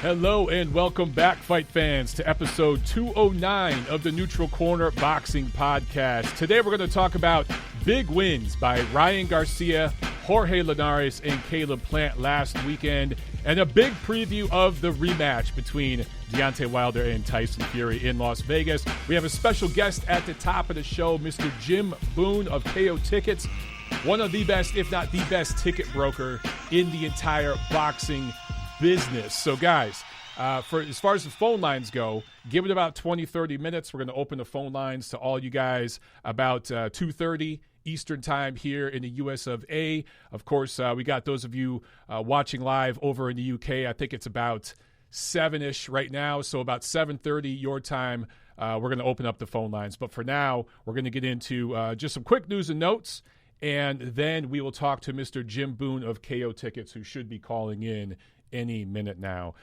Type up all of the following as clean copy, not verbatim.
Hello and welcome back, fight fans, to episode 209 of the Neutral Corner Boxing Podcast. Today we're going to talk about big wins by Ryan Garcia, Jorge Linares, and Caleb Plant last weekend, and a big preview of the rematch between Deontay Wilder and Tyson Fury in Las Vegas. We have a special guest at the top of the show, Mr. Jim Boone of KO Tickets, one of the best, if not the best, ticket broker in the entire boxing business. So guys, for as far as the phone lines go, give it about 20-30 minutes. We're going to open the phone lines to all you guys about 2:30 Eastern time here in the US of A. Of course, we got those of you watching live over in the UK. I think it's about 7-ish right now, so about 7:30 your time. We're going to open up the phone lines. But for now, we're going to get into just some quick news and notes, and then we will talk to Mr. Jim Boone of KO Tickets, who should be calling in any minute now.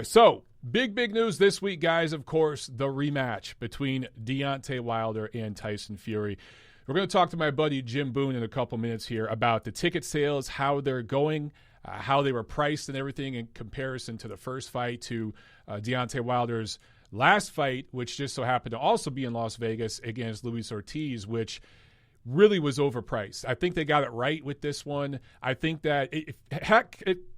So, big news this week, guys. Of course, the rematch between Deontay Wilder and Tyson Fury. We're going to talk to my buddy Jim Boone in a couple minutes here about the ticket sales, how they're going, how they were priced and everything in comparison to the first fight, to Deontay Wilder's last fight, which just so happened to also be in Las Vegas against Luis Ortiz, which really was overpriced. I think they got it right with this one. I think that it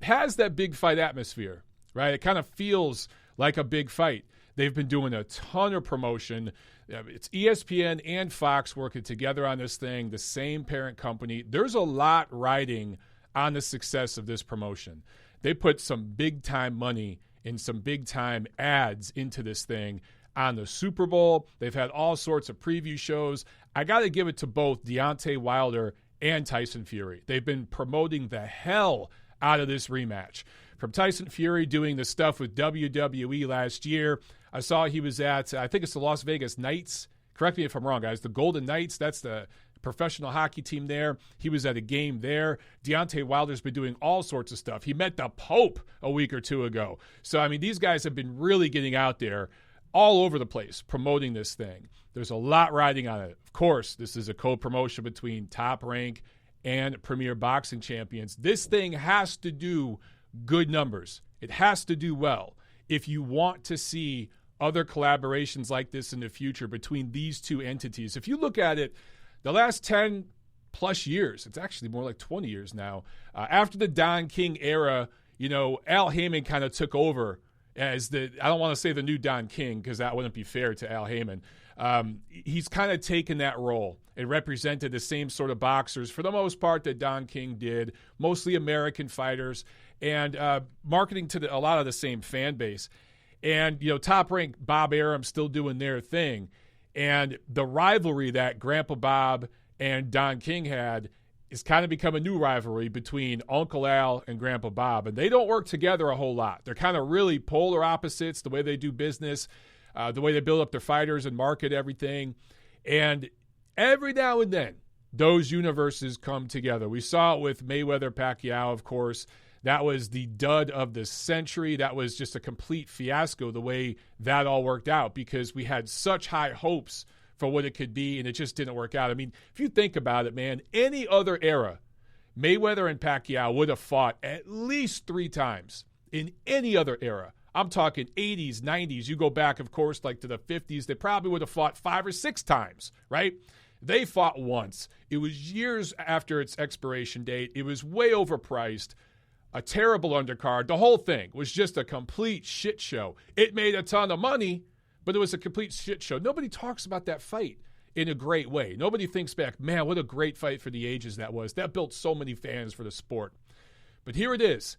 has that big fight atmosphere, right? It kind of feels like a big fight. They've been doing a ton of promotion. It's ESPN and Fox working together on this thing, the same parent company. There's a lot riding on the success of this promotion. They put some big-time money and some big-time ads into this thing on the Super Bowl. They've had all sorts of preview shows. I got to give it to both Deontay Wilder and Tyson Fury. They've been promoting the hell out of this rematch. From Tyson Fury doing the stuff with WWE last year, I saw he was at, I think it's the Las Vegas Knights. Correct me if I'm wrong, guys. The Golden Knights, that's the professional hockey team there. He was at a game there. Deontay Wilder's been doing all sorts of stuff. He met the Pope a week or two ago. So, I mean, these guys have been really getting out there all over the place promoting this thing. There's a lot riding on it. Of course, this is a co-promotion between Top Rank and Premier Boxing Champions. This thing has to do good numbers. It has to do well if you want to see other collaborations like this in the future between these two entities. If you look at it, the last 10 plus years, it's actually more like 20 years now, after the Don King era, you know, Al Heyman kind of took over as I don't want to say the new Don King because that wouldn't be fair to Al Heyman. He's kind of taken that role and represented the same sort of boxers for the most part that Don King did, mostly American fighters, and marketing to a lot of the same fan base. And, you know, Top Rank, Bob Arum still doing their thing. And the rivalry that Grandpa Bob and Don King had is kind of become a new rivalry between Uncle Al and Grandpa Bob. And they don't work together a whole lot. They're kind of really polar opposites, the way they do business, the way they build up their fighters and market everything. And every now and then, those universes come together. We saw it with Mayweather-Pacquiao, of course. That was the dud of the century. That was just a complete fiasco, the way that all worked out, because we had such high hopes for what it could be, and it just didn't work out. I mean, if you think about it, man, any other era, Mayweather and Pacquiao would have fought at least 3 times in any other era. I'm talking 80s, 90s. You go back, of course, like to the 50s, they probably would have fought 5 or 6 times, right? They fought once. It was years after its expiration date. It was way overpriced. A terrible undercard. The whole thing was just a complete shit show. It made a ton of money, but it was a complete shit show. Nobody talks about that fight in a great way. Nobody thinks back, man, what a great fight for the ages that was. That built so many fans for the sport. But here it is.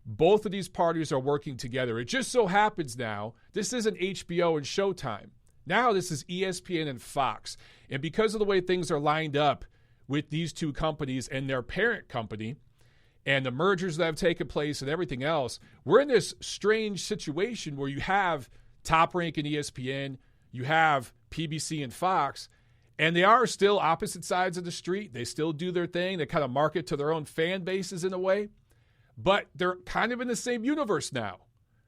Both of these parties are working together. It just so happens now, this isn't HBO and Showtime. Now this is ESPN and Fox. And because of the way things are lined up with these two companies and their parent company, and the mergers that have taken place and everything else, we're in this strange situation where you have Top Rank and ESPN, you have PBC and Fox, and they are still opposite sides of the street. They still do their thing. They kind of market to their own fan bases in a way, but they're kind of in the same universe now.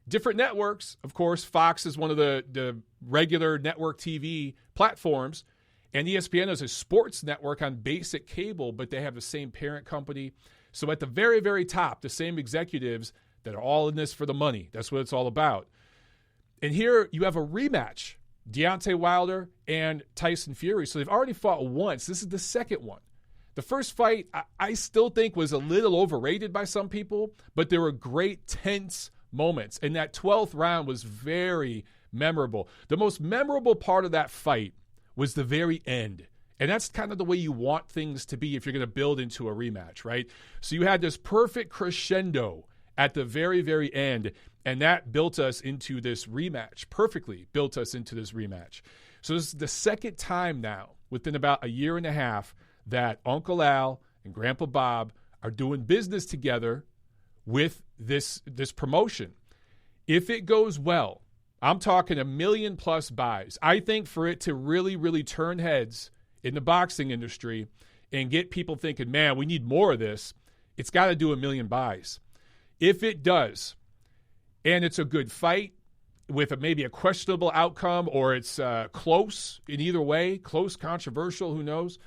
Different networks. Of course, Fox is one of the regular network TV platforms, and ESPN is a sports network on basic cable, but they have the same parent company. So at the very, very top, the same executives that are all in this for the money. That's what it's all about. And here you have a rematch, Deontay Wilder and Tyson Fury. So they've already fought once. This is the second one. The first fight, I still think was a little overrated by some people, but there were great tense moments. And that 12th round was very memorable. The most memorable part of that fight was the very end. And that's kind of the way you want things to be if you're going to build into a rematch, right? So you had this perfect crescendo at the very, very end, and that built us into this rematch, perfectly built us into this rematch. So this is the second time now, within about a year and a half, that Uncle Al and Grandpa Bob are doing business together with this promotion. If it goes well, I'm talking 1 million+ buys. I think for it to really, really turn heads in the boxing industry and get people thinking, man, we need more of this, it's got to do 1 million buys. If it does, and it's a good fight with maybe a questionable outcome, or it's close in either way, close, controversial, who knows,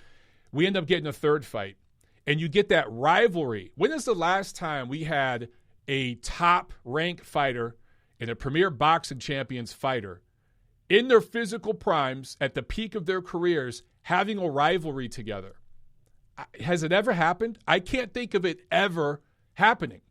we end up getting a third fight. And you get that rivalry. When is the last time we had a top-ranked fighter and a premier boxing champions fighter in their physical primes at the peak of their careers having a rivalry together? Has it ever happened? I can't think of it ever happening.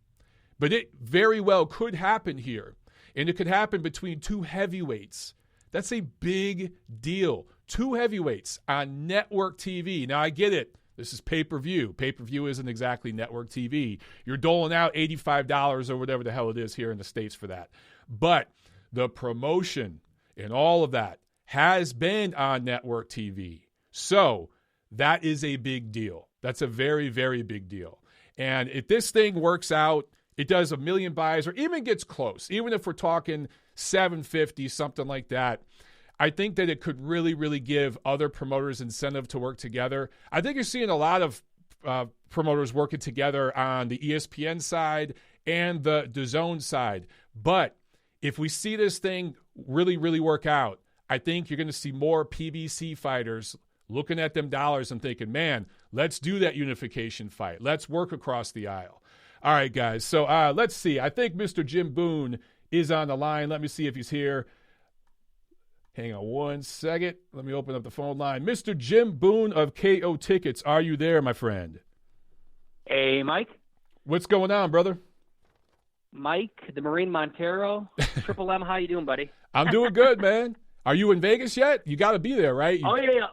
But it very well could happen here. And it could happen between two heavyweights. That's a big deal. Two heavyweights on network TV. Now, I get it. This is pay-per-view. Pay-per-view isn't exactly network TV. You're doling out $85 or whatever the hell it is here in the States for that. But the promotion and all of that has been on network TV. So that is a big deal. That's a very, very big deal. And if this thing works out, it does 1 million buys or even gets close, even if we're talking 750, something like that, I think that it could really, really give other promoters incentive to work together. I think you're seeing a lot of promoters working together on the ESPN side and the DAZN side. But if we see this thing really, really work out, I think you're going to see more PBC fighters looking at them dollars and thinking, man, let's do that unification fight. Let's work across the aisle. All right, guys. So let's see. I think Mr. Jim Boone is on the line. Let me see if he's here. Hang on one second. Let me open up the phone line. Mr. Jim Boone of KO Tickets, are you there, my friend? Hey, Mike. What's going on, brother? Mike, the Marine Montero, Triple M. How you doing, buddy? I'm doing good, man. Are you in Vegas yet? You got to be there, right? Oh yeah.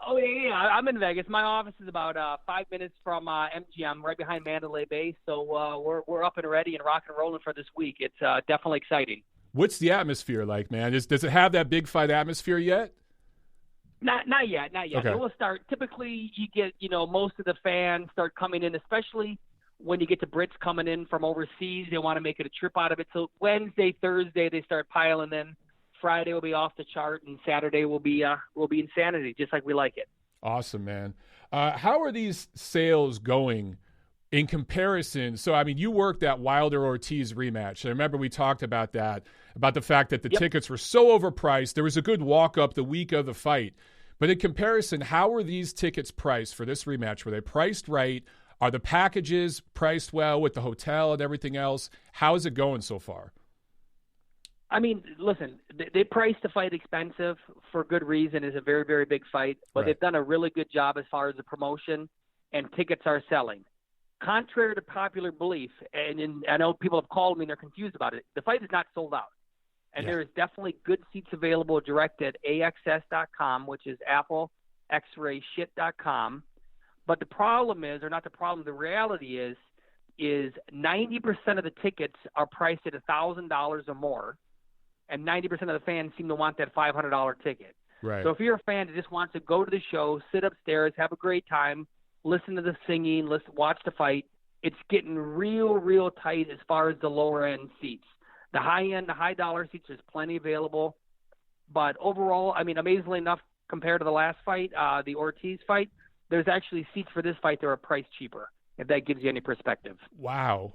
I'm in Vegas. My office is about 5 minutes from MGM, right behind Mandalay Bay. So we're up and ready and rock and rolling for this week. It's definitely exciting. What's the atmosphere like, man? Does it have that big fight atmosphere yet? Not yet. Okay. It will start. Typically, you get most of the fans start coming in, especially when you get the Brits coming in from overseas. They want to make it a trip out of it. So Wednesday, Thursday, they start piling in. Friday will be off the chart, and Saturday will be insanity, just like we like it. Awesome, man. How are these sales going in comparison? So, I mean, you worked that Wilder-Ortiz rematch. I remember we talked about that, about the fact that the tickets were so overpriced. There was a good walk-up the week of the fight. But in comparison, how are these tickets priced for this rematch? Were they priced right? Are the packages priced well with the hotel and everything else? How is it going so far? I mean, listen, they priced the fight expensive for good reason. It's a very, very big fight, but They've done a really good job as far as the promotion, and tickets are selling. Contrary to popular belief, and I know people have called me and they're confused about it, the fight is not sold out. And there is definitely good seats available direct at AXS.com, which is AppleXRayShit.com. But the problem is, or not the problem, the reality is 90% of the tickets are priced at $1,000 or more. And 90% of the fans seem to want that $500 ticket. Right. So if you're a fan that just wants to go to the show, sit upstairs, have a great time, listen to the singing, watch the fight, it's getting real tight as far as the lower end seats. The high end, the high dollar seats, there's plenty available. But overall, I mean, amazingly enough, compared to the last fight, the Ortiz fight, there's actually seats for this fight that are priced cheaper, if that gives you any perspective. Wow.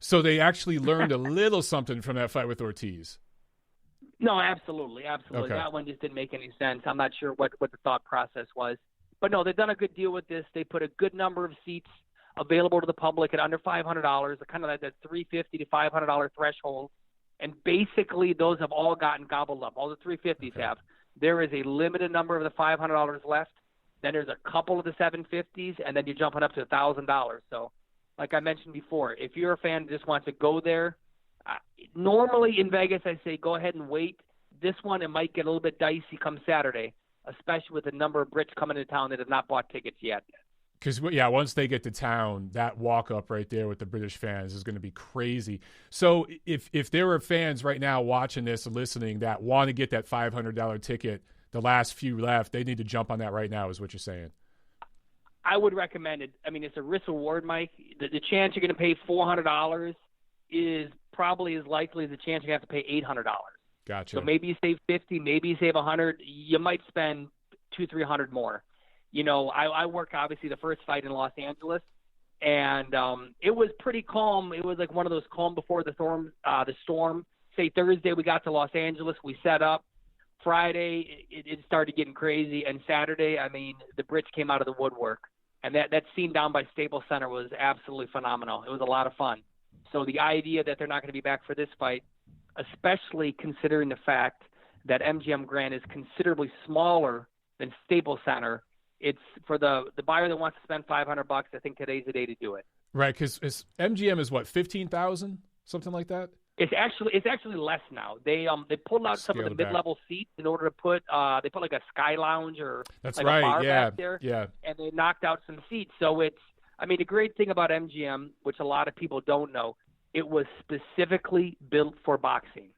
So they actually learned a little something from that fight with Ortiz. No, absolutely. Okay. That one just didn't make any sense. I'm not sure what the thought process was. But no, they've done a good deal with this. They put a good number of seats available to the public at under $500, kind of that $350 to $500 threshold. And basically, those have all gotten gobbled up. All the 350s have. There is a limited number of the $500 left. Then there's a couple of the 750s, and then you're jumping up to $1,000. So, like I mentioned before, if you're a fan that just wants to go there, normally in Vegas I say go ahead and wait. This one, it might get a little bit dicey come Saturday, especially with the number of Brits coming into town that have not bought tickets yet. Because, yeah, once they get to town, that walk-up right there with the British fans is going to be crazy. So if there are fans right now watching this and listening that want to get that $500 ticket, the last few left, they need to jump on that right now is what you're saying. I would recommend it. I mean, it's a risk-reward, Mike. The chance you're going to pay $400 is probably as likely as the chance you have to pay $800. Gotcha. So maybe you save $50, maybe you save $100. You might spend $200-300 more. You know, I work obviously the first fight in Los Angeles, and it was pretty calm. It was like one of those calm before the storm. Say Thursday we got to Los Angeles, we set up. Friday it started getting crazy, and Saturday, I mean, the Brits came out of the woodwork, and that scene down by Staples Center was absolutely phenomenal. It was a lot of fun. So the idea that they're not going to be back for this fight, especially considering the fact that MGM Grand is considerably smaller than Staples Center. It's for the buyer that wants to spend $500. I think today's the day to do it. Right, because MGM is what, 15,000, something like that. It's actually less now. They pulled out some of the mid-level seats in order to put they put like a sky lounge or that's like right, a bar yeah, back there. yeah. And they knocked out some seats. So the great thing about MGM, which a lot of people don't know, it was specifically built for boxing.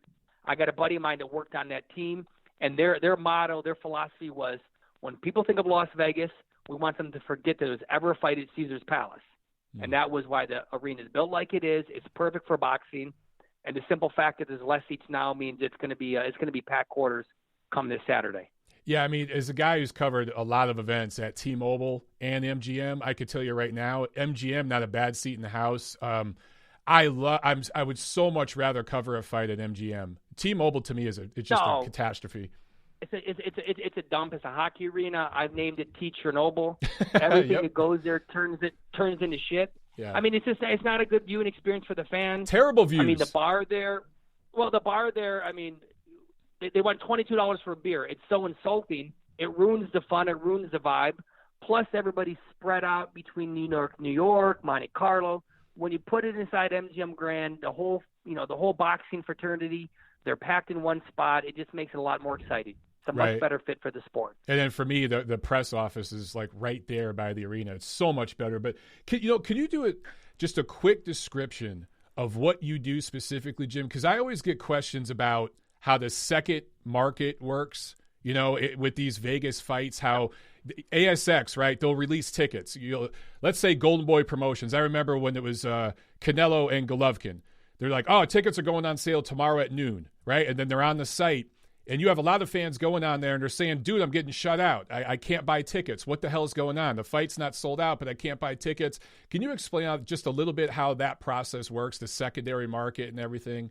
I got a buddy of mine that worked on that team, and their motto, their philosophy was, when people think of Las Vegas, we want them to forget that there was ever a fight at Caesar's Palace. And that was why the arena is built like it is. It's perfect for boxing. And the simple fact that there's less seats now means it's going to be packed quarters come this Saturday. Yeah, I mean, as a guy who's covered a lot of events at T-Mobile and MGM, I could tell you right now, MGM, not a bad seat in the house. I would so much rather cover a fight at MGM. T-Mobile to me is a catastrophe. It's a dump. It's a hockey arena. I've named it T Chernobyl. Everything that goes there turns into shit. Yeah. I mean, it's not a good viewing experience for the fans. Terrible views. I mean, the bar there. I mean, they want $22 for a beer. It's so insulting. It ruins the fun. It ruins the vibe. Plus, everybody's spread out between New York, Monte Carlo. When you put it inside MGM Grand, the whole boxing fraternity, they're packed in one spot. It just makes it a lot more exciting. It's a much better fit for the sport. And then for me, the press office is like right there by the arena. It's so much better. But can you do just a quick description of what you do specifically, Jim? Because I always get questions about how the second market works. You know, with these Vegas fights, how ASX, right? They'll release tickets. Let's say Golden Boy Promotions. I remember when it was Canelo and Golovkin. They're like, oh, tickets are going on sale tomorrow at noon, right? And then they're on the site. And you have a lot of fans going on there, and they're saying, dude, I'm getting shut out. I can't buy tickets. What the hell is going on? The fight's not sold out, but I can't buy tickets. Can you explain out just a little bit how that process works, the secondary market and everything?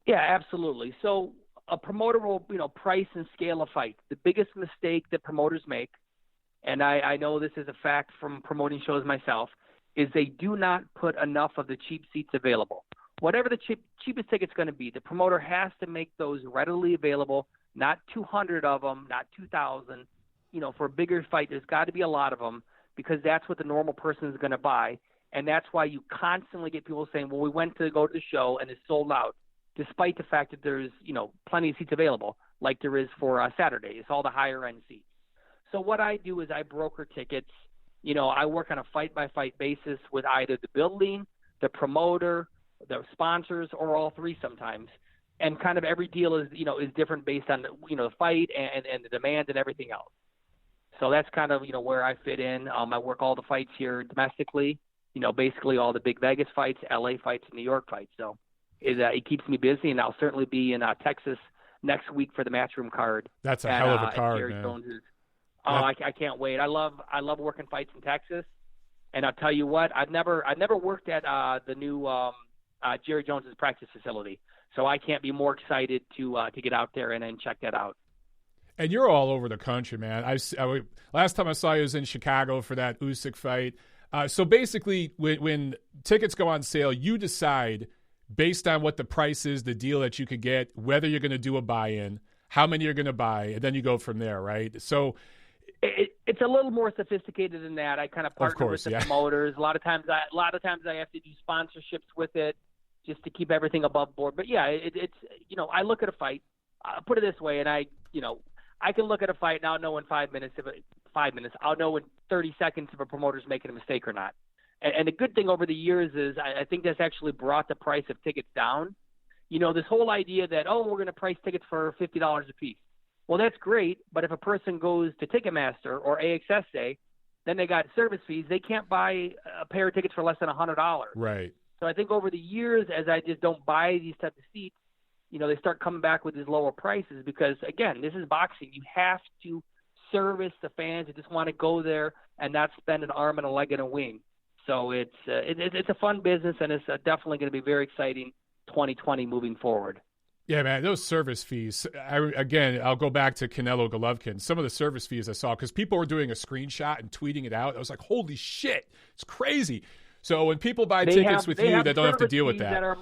Yeah, absolutely. So a promoter will, price and scale a fight. The biggest mistake that promoters make, and I know this is a fact from promoting shows myself, is they do not put enough of the cheap seats available. Whatever the cheapest ticket's going to be, the promoter has to make those readily available, not 200 of them, not 2,000. For a bigger fight, there's got to be a lot of them because that's what the normal person is going to buy. And that's why you constantly get people saying, well, we went to go to the show and it's sold out, despite the fact that there's, plenty of seats available like there is for Saturday. It's all the higher end seats. So what I do is I broker tickets. I work on a fight-by-fight basis with either the building, the promoter, the sponsors, or all three sometimes. And kind of every deal is different based on, the fight and the demand and everything else. So that's kind of, where I fit in. I work all the fights here domestically, basically all the big Vegas fights, LA fights, and New York fights. So it keeps me busy, and I'll certainly be in Texas next week for the Matchroom card. That's a hell of a card, Jerry man. Jones's. I can't wait. I love working fights in Texas, and I'll tell you what, I've never worked at the new Jerry Jones's practice facility, so I can't be more excited to get out there and check that out. And you're all over the country, man. Last time I saw you was in Chicago for that Usyk fight. So basically, when tickets go on sale, you decide based on what the price is, the deal that you could get, whether you're going to do a buy-in, how many you're going to buy, and then you go from there, right? So it's a little more sophisticated than that. I kind of partner with the promoters. A lot of times I have to do sponsorships with it just to keep everything above board. But yeah, it's I look at a fight. Put it this way, and I can look at a fight and I'll know in 5 minutes. I'll know in 30 seconds if a promoter's making a mistake or not. And the good thing over the years is I think that's actually brought the price of tickets down. This whole idea that, we're going to price tickets for $50 a piece. Well, that's great, but if a person goes to Ticketmaster or AXS, then they got service fees. They can't buy a pair of tickets for less than $100. Right. So I think over the years, as I just don't buy these types of seats, they start coming back with these lower prices because, again, this is boxing. You have to service the fans who just want to go there and not spend an arm and a leg and a wing. So it's a fun business, and it's definitely going to be very exciting 2020 moving forward. Yeah, man, those service fees. I'll go back to Canelo Golovkin. Some of the service fees I saw, because people were doing a screenshot and tweeting it out. I was like, holy shit, it's crazy. So when people buy tickets with you, they don't have to deal with that.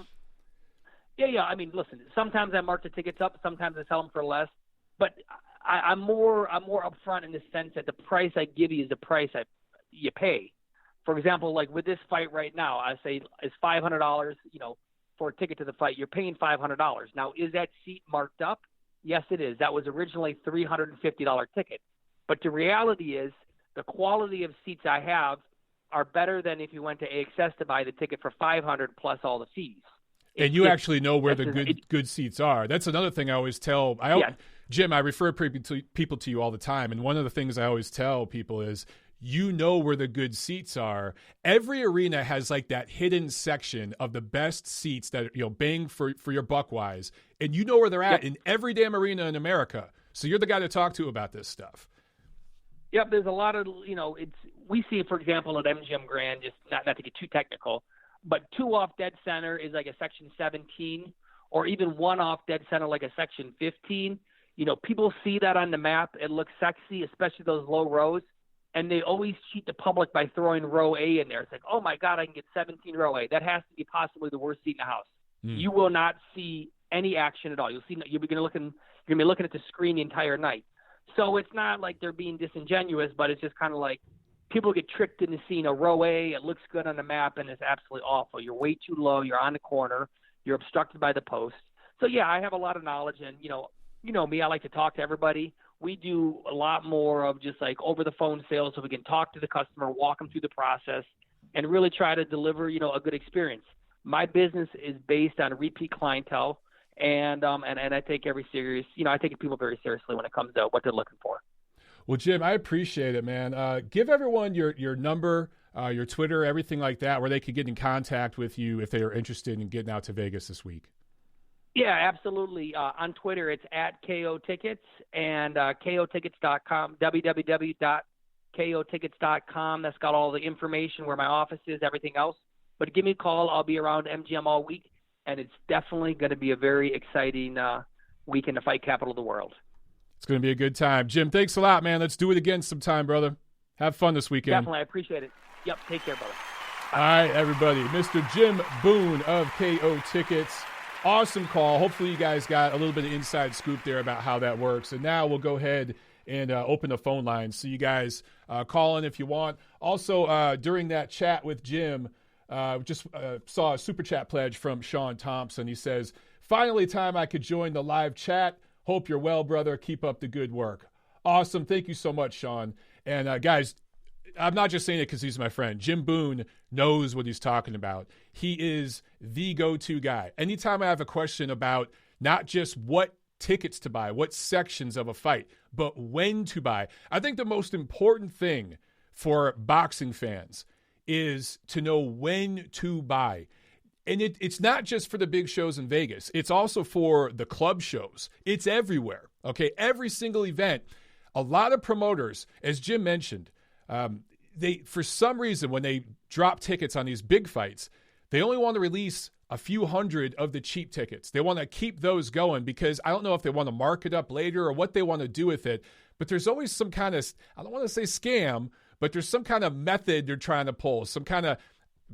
Yeah. I mean, listen, sometimes I mark the tickets up. Sometimes I sell them for less. But I'm more upfront in the sense that the price I give you is the price you pay. For example, like with this fight right now, I say it's $500, for a ticket to the fight. You're paying $500. Now, is that seat marked up? Yes, it is. That was originally $350 ticket. But the reality is the quality of seats I have are better than if you went to AXS to buy the ticket for $500 plus all the fees. And you actually know where the good seats are. That's another thing I always tell. Jim, I refer people to you all the time. And one of the things I always tell people is, where the good seats are. Every arena has like that hidden section of the best seats that, bang for your buck wise. And you know where they're at in every damn arena in America. So you're the guy to talk to about this stuff. Yep. There's a lot of, we see, for example, at MGM Grand, just not to get too technical, but 2 off dead center is like a section 17, or even 1 off dead center like a section 15. People see that on the map. It looks sexy, especially those low rows. And they always cheat the public by throwing row A in there. It's like, oh my God, I can get 17 row A. That has to be possibly the worst seat in the house. You will not see any action at all. You'll be looking at the screen the entire night. So it's not like they're being disingenuous, but it's just kind of like people get tricked into seeing a row A. It looks good on the map, and it's absolutely awful. You're way too low. You're on the corner. You're obstructed by the post. So yeah, I have a lot of knowledge, and me, I like to talk to everybody. We do a lot more of just like over the phone sales, so we can talk to the customer, walk them through the process, and really try to deliver, a good experience. My business is based on repeat clientele, and I take I take people very seriously when it comes to what they're looking for. Well, Jim, I appreciate it, man. Give everyone your number, your Twitter, everything like that, where they could get in contact with you if they are interested in getting out to Vegas this week. Yeah, absolutely. On Twitter, it's @KOTickets and KOTickets.com, www.KOTickets.com. That's got all the information, where my office is, everything else. But give me a call. I'll be around MGM all week, and it's definitely going to be a very exciting week in the fight capital of the world. It's going to be a good time. Jim, thanks a lot, man. Let's do it again sometime, brother. Have fun this weekend. Definitely. I appreciate it. Yep. Take care, brother. Bye. All right, everybody. Mr. Jim Boone of KO Tickets. Awesome call. Hopefully you guys got a little bit of inside scoop there about how that works. And now we'll go ahead and open the phone lines. So you guys call in if you want. Also, during that chat with Jim, just saw a super chat pledge from Sean Thompson. He says, finally time I could join the live chat. Hope you're well, brother. Keep up the good work. Awesome. Thank you so much, Sean. And guys, I'm not just saying it because he's my friend. Jim Boone knows what he's talking about. He is the go-to guy. Anytime I have a question about not just what tickets to buy, what sections of a fight, but when to buy, I think the most important thing for boxing fans is to know when to buy. And it's not just for the big shows in Vegas. It's also for the club shows. It's everywhere, okay? Every single event. A lot of promoters, as Jim mentioned, they, for some reason, when they drop tickets on these big fights, they only want to release a few hundred of the cheap tickets. They want to keep those going because I don't know if they want to mark it up later or what they want to do with it. But there's always some kind of, I don't want to say scam, but there's some kind of method they're trying to pull, some kind of,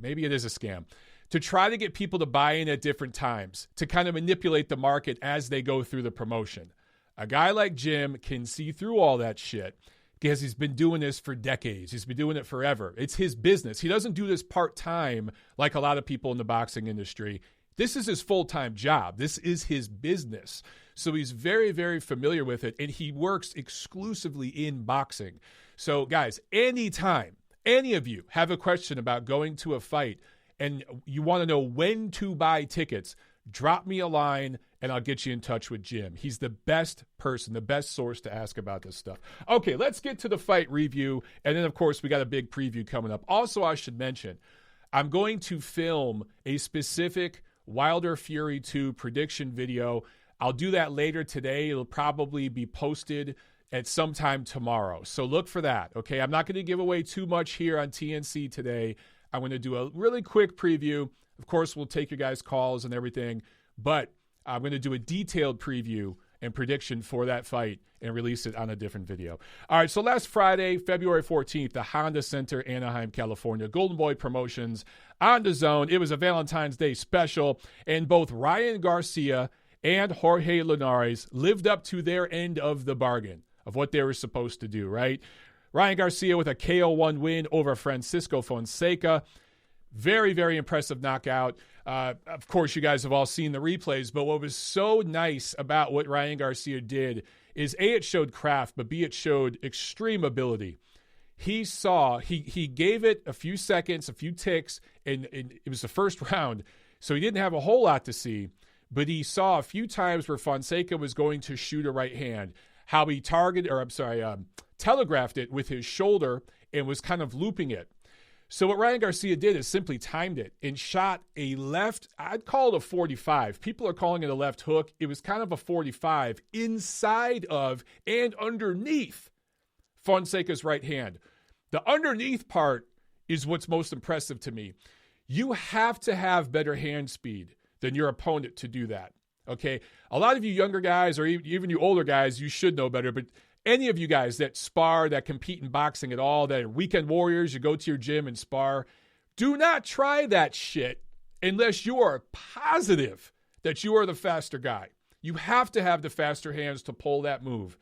maybe it is a scam, to try to get people to buy in at different times, to kind of manipulate the market as they go through the promotion. A guy like Jim can see through all that shit because he's been doing this for decades. He's been doing it forever. It's his business. He doesn't do this part-time like a lot of people in the boxing industry. This is his full-time job. This is his business. So he's very, very familiar with it, and he works exclusively in boxing. So, guys, anytime any of you have a question about going to a fight and you want to know when to buy tickets, drop me a line, and I'll get you in touch with Jim. He's the best person, the best source to ask about this stuff. Okay, let's get to the fight review, and then, of course, we got a big preview coming up. Also, I should mention, I'm going to film a specific Wilder-Fury2 prediction video. I'll do that later today. It'll probably be posted at some time tomorrow. So look for that, okay? I'm not going to give away too much here on TNC today. I'm going to do a really quick preview. Of course, we'll take your guys' calls and everything, but I'm going to do a detailed preview and prediction for that fight and release it on a different video. All right, so last Friday, February 14th, the Honda Center, Anaheim, California, Golden Boy Promotions on the Zone. It was a Valentine's Day special, and both Ryan Garcia and Jorge Linares lived up to their end of the bargain of what they were supposed to do, right? Ryan Garcia with a KO1 win over Francisco Fonseca. Very, very impressive knockout. Of course, you guys have all seen the replays, but what was so nice about what Ryan Garcia did is A, it showed craft, but B, it showed extreme ability. He gave it a few seconds, a few ticks, and it was the first round, so he didn't have a whole lot to see, but he saw a few times where Fonseca was going to shoot a right hand, how he telegraphed it with his shoulder and was kind of looping it. So what Ryan Garcia did is simply timed it and shot a left, I'd call it a 45. People are calling it a left hook. It was kind of a 45 inside of and underneath Fonseca's right hand. The underneath part is what's most impressive to me. You have to have better hand speed than your opponent to do that, okay? A lot of you younger guys or even you older guys, you should know better, but any of you guys that spar, that compete in boxing at all, that are weekend warriors, you go to your gym and spar, do not try that shit unless you are positive that you are the faster guy. You have to have the faster hands to pull that move.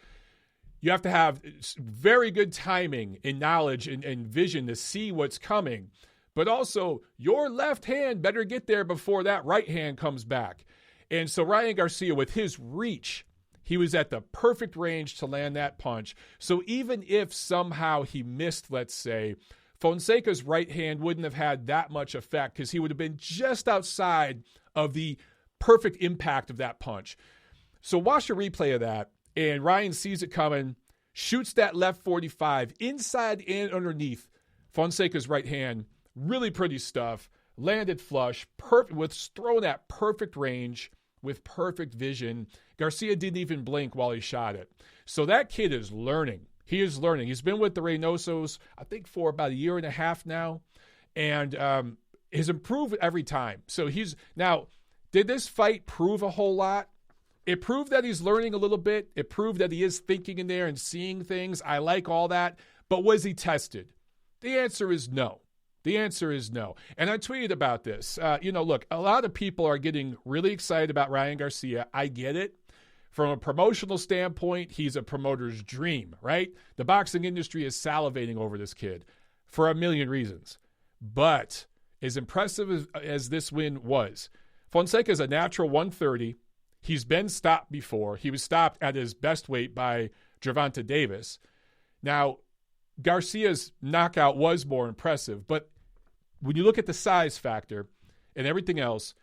You have to have very good timing and knowledge and vision to see what's coming. But also, your left hand better get there before that right hand comes back. And so Ryan Garcia, with his reach, he was at the perfect range to land that punch. So even if somehow he missed, let's say, Fonseca's right hand wouldn't have had that much effect because he would have been just outside of the perfect impact of that punch. So watch a replay of that, and Ryan sees it coming, shoots that left 45 inside and underneath Fonseca's right hand. Really pretty stuff. Landed flush, thrown at perfect range with perfect vision. Garcia didn't even blink while he shot it. So that kid is learning. He is learning. He's been with the Reynosos, I think, for about a year and a half now, and has improved every time. So did this fight prove a whole lot? It proved that he's learning a little bit. It proved that he is thinking in there and seeing things. I like all that. But was he tested? The answer is no. The answer is no. And I tweeted about this. Look, a lot of people are getting really excited about Ryan Garcia. I get it. From a promotional standpoint, he's a promoter's dream, right? The boxing industry is salivating over this kid for a million reasons. But as impressive as this win was, Fonseca is a natural 130. He's been stopped before. He was stopped at his best weight by Gervonta Davis. Now, Garcia's knockout was more impressive, but when you look at the size factor and everything else,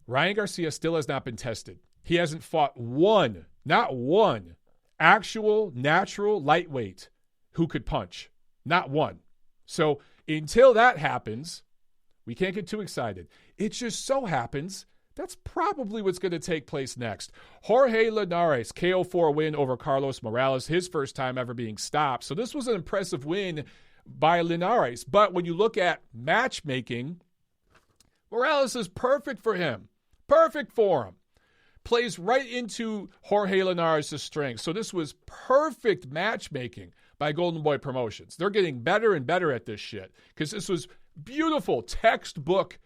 Ryan Garcia still has not been tested. He hasn't fought not one actual natural lightweight who could punch. Not one. So until that happens, we can't get too excited. It just so happens that's probably what's going to take place next. Jorge Linares, KO4 win over Carlos Morales, his first time ever being stopped. So this was an impressive win by Linares. But when you look at matchmaking, Morales is perfect for him. Perfect for him. Plays right into Jorge Linares' strength. So this was perfect matchmaking. by Golden Boy Promotions. They're getting better and better at this shit because this was beautiful textbook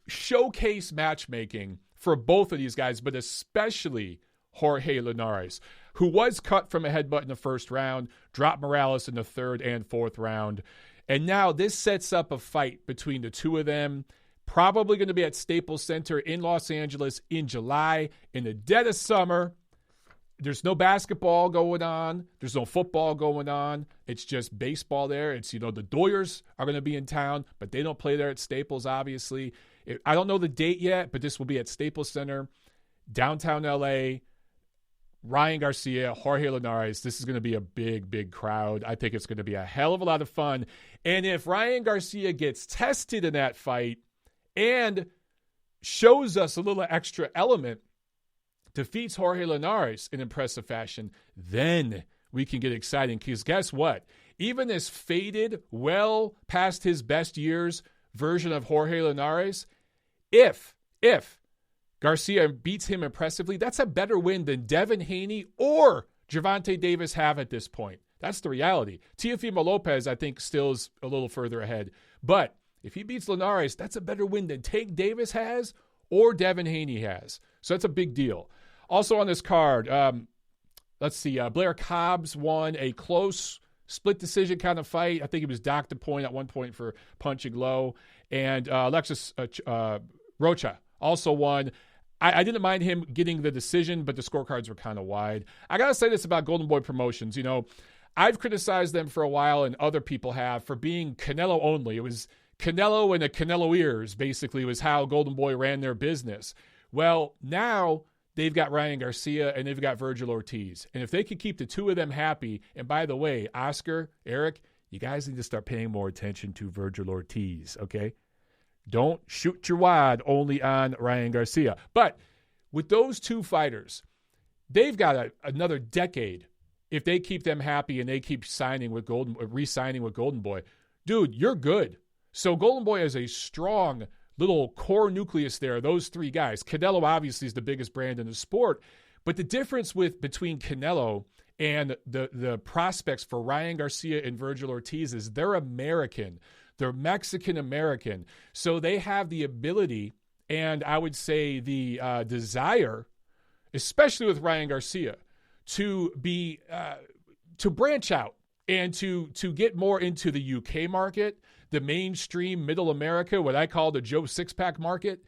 showcase matchmaking for both of these guys, but especially Jorge Linares, who was cut from a headbutt in the first round, dropped Morales in the third and fourth round. And now this sets up a fight between the two of them, probably going to be at Staples Center in Los Angeles in July, in the dead of summer. There's no basketball going on. There's no football going on. It's just baseball there. It's, the Doyers are going to be in town, but they don't play there at Staples, obviously. I don't know the date yet, but this will be at Staples Center, downtown L.A., Ryan Garcia, Jorge Linares. This is going to be a big, big crowd. I think it's going to be a hell of a lot of fun. And if Ryan Garcia gets tested in that fight and shows us a little extra element, defeats Jorge Linares in impressive fashion, then we can get exciting. Because guess what? Even this faded, well past his best years version of Jorge Linares, if Garcia beats him impressively, that's a better win than Devin Haney or Gervonta Davis have at this point. That's the reality. Teofimo Lopez, I think, still is a little further ahead. But if he beats Linares, that's a better win than Tank Davis has or Devin Haney has. So that's a big deal. Also on this card, let's see, Blair Cobbs won a close split decision kind of fight. I think he was docked a point at one point for punching low. And Alexis Rocha also won. I didn't mind him getting the decision, but the scorecards were kind of wide. I got to say this about Golden Boy Promotions. I've criticized them for a while, and other people have, for being Canelo only. It was Canelo and the Canelo ears, basically, was how Golden Boy ran their business. Well, now they've got Ryan Garcia and they've got Virgil Ortiz. And if they can keep the two of them happy, and by the way, Oscar, Eric, you guys need to start paying more attention to Virgil Ortiz, okay? Don't shoot your wad only on Ryan Garcia. But with those two fighters, they've got another decade if they keep them happy and they keep re-signing with Golden Boy. Dude, you're good. So Golden Boy has a strong little core nucleus there, those three guys. Canelo obviously is the biggest brand in the sport, but the difference between Canelo and the prospects for Ryan Garcia and Virgil Ortiz is they're American. They're Mexican-American. So they have the ability and I would say the desire, especially with Ryan Garcia, to branch out and to get more into the UK market, the mainstream middle America, what I call the Joe Sixpack market.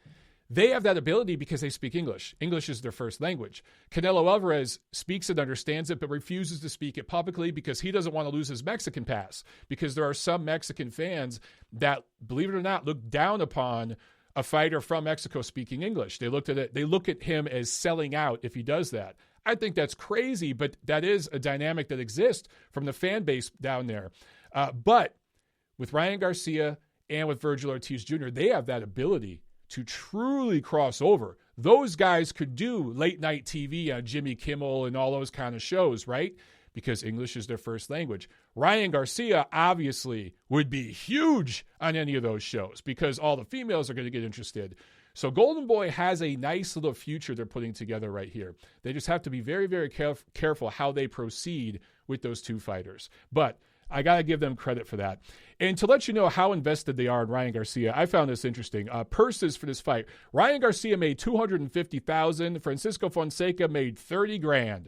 They have that ability because they speak English. English is their first language. Canelo Alvarez speaks and understands it, but refuses to speak it publicly because he doesn't want to lose his Mexican pass, because there are some Mexican fans that, believe it or not, look down upon a fighter from Mexico speaking English. They look at him as selling out if he does that. I think that's crazy, but that is a dynamic that exists from the fan base down there. But with Ryan Garcia and with Virgil Ortiz Jr., they have that ability to truly cross over. Those guys could do late night TV on Jimmy Kimmel and all those kind of shows, right? Because English is their first language. Ryan Garcia obviously would be huge on any of those shows because all the females are going to get interested. So Golden Boy has a nice little future they're putting together right here. They just have to be very, very careful how they proceed with those two fighters. But I got to give them credit for that. And to let you know how invested they are in Ryan Garcia, I found this interesting. Purses for this fight. Ryan Garcia made $250,000. Francisco Fonseca made $30,000.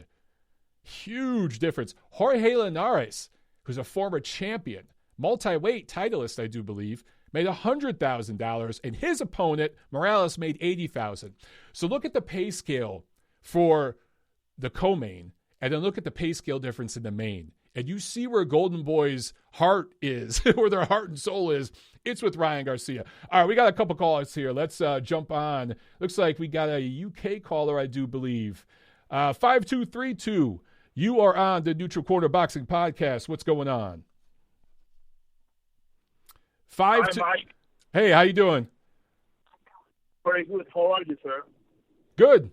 Huge difference. Jorge Linares, who's a former champion, multi-weight titleist, I do believe, made $100,000, and his opponent, Morales, made $80,000. So look at the pay scale for the co-main, and then look at the pay scale difference in the main. And you see where Golden Boy's heart is, where their heart and soul is. It's with Ryan Garcia. All right, we got a couple callers here. Let's jump on. Looks like we got a UK caller, I do believe. 5232, you are on the Neutral Corner Boxing Podcast. What's going on? Hi, Mike. Hey, how you doing? Very good. How are you, sir? Good.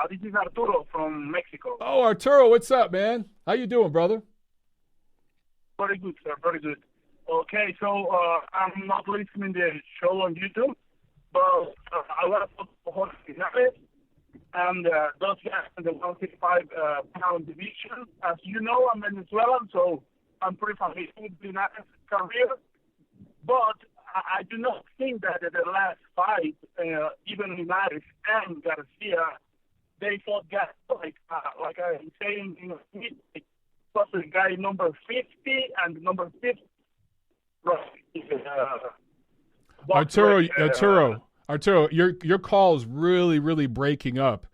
This is Arturo from Mexico. Oh, Arturo, what's up, man? How you doing, brother? Very good, sir. Very good. Okay, so I'm not listening to the show on YouTube, but I want to talk to Jorge Linares. and those guys in the 165 pound division. As you know, I'm Venezuelan, so I'm pretty familiar with Linares' career. But I do not think that at the last fight, even Linares and Garcia, they fought guys like I'm saying, it was the guy number 50 and number 50. Arturo, your call is really breaking up.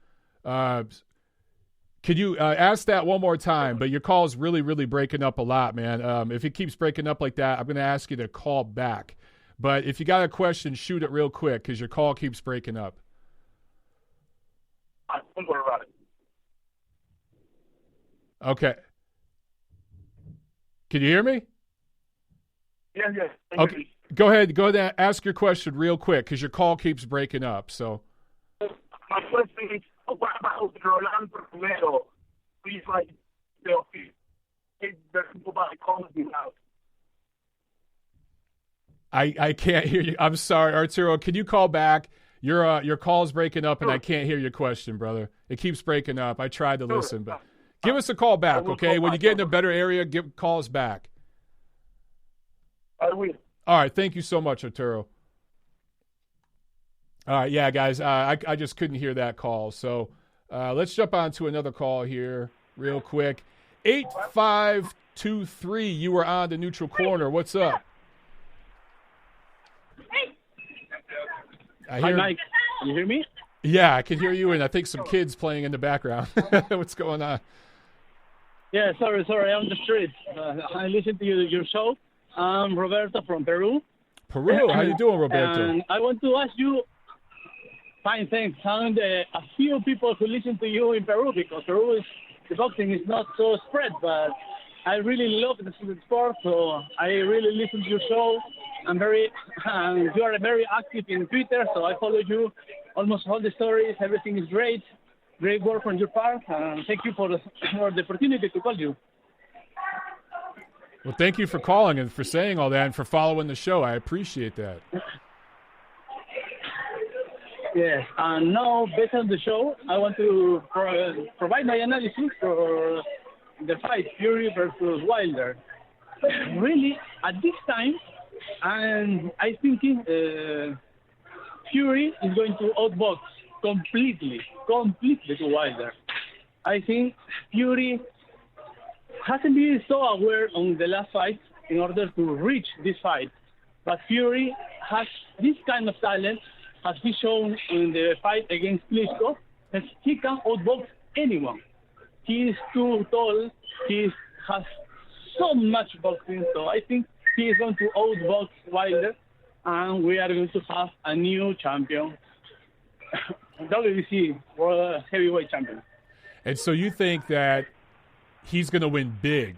Could you ask that one more time? But your call is really breaking up a lot, man. If it keeps breaking up like that, I'm going to ask you to call back. But if you got a question, shoot it real quick because your call keeps breaking up. Don't worry about it. Okay. Can you hear me? Yeah. Okay. Go ahead and ask your question real quick because your call keeps breaking up. So. My question is, what about Rolando Romero? Please, like, nobody calls me out. I can't hear you. I'm sorry, Arturo. Can you call back? Your call's breaking up, and I can't hear your question, brother. It keeps breaking up. I tried to listen, but give us a call back, okay? When you get in a better area, call us back. I will. All right. Thank you so much, Arturo. All right. Yeah, guys, I just couldn't hear that call. So let's jump on to another call here real quick. 8523, you were on the neutral corner. What's up? Hi, Mike. Can you hear me? Yeah, I can hear you, and I think some kids playing in the background. What's going on? Yeah, sorry. I'm on the street. I listen to your show. I'm Roberto from Peru. Peru? How you doing, Roberto? And I want to ask you, fine, thanks. And a few people who listen to you in Peru, because the boxing is not so spread, but I really love the sport, so I really listen to your show. You are very active in Twitter, so I follow you almost all the stories. Everything is great. Great work on your part. Thank you for the opportunity to call you. Well, thank you for calling and for saying all that and for following the show. I appreciate that. Yes, and now, based on the show, I want to provide my analysis for the fight, Fury versus Wilder. Really, at this time, and I think Fury is going to outbox completely to Wilder. I think Fury hasn't been so aware on the last fight in order to reach this fight. But Fury has this kind of talent, as he shown in the fight against Klitschko, that he can outbox anyone. He is too tall. He has so much boxing, so I think he is going to outbox Wilder, and we are going to have a new champion, WBC World Heavyweight Champion. And so you think that he's going to win big?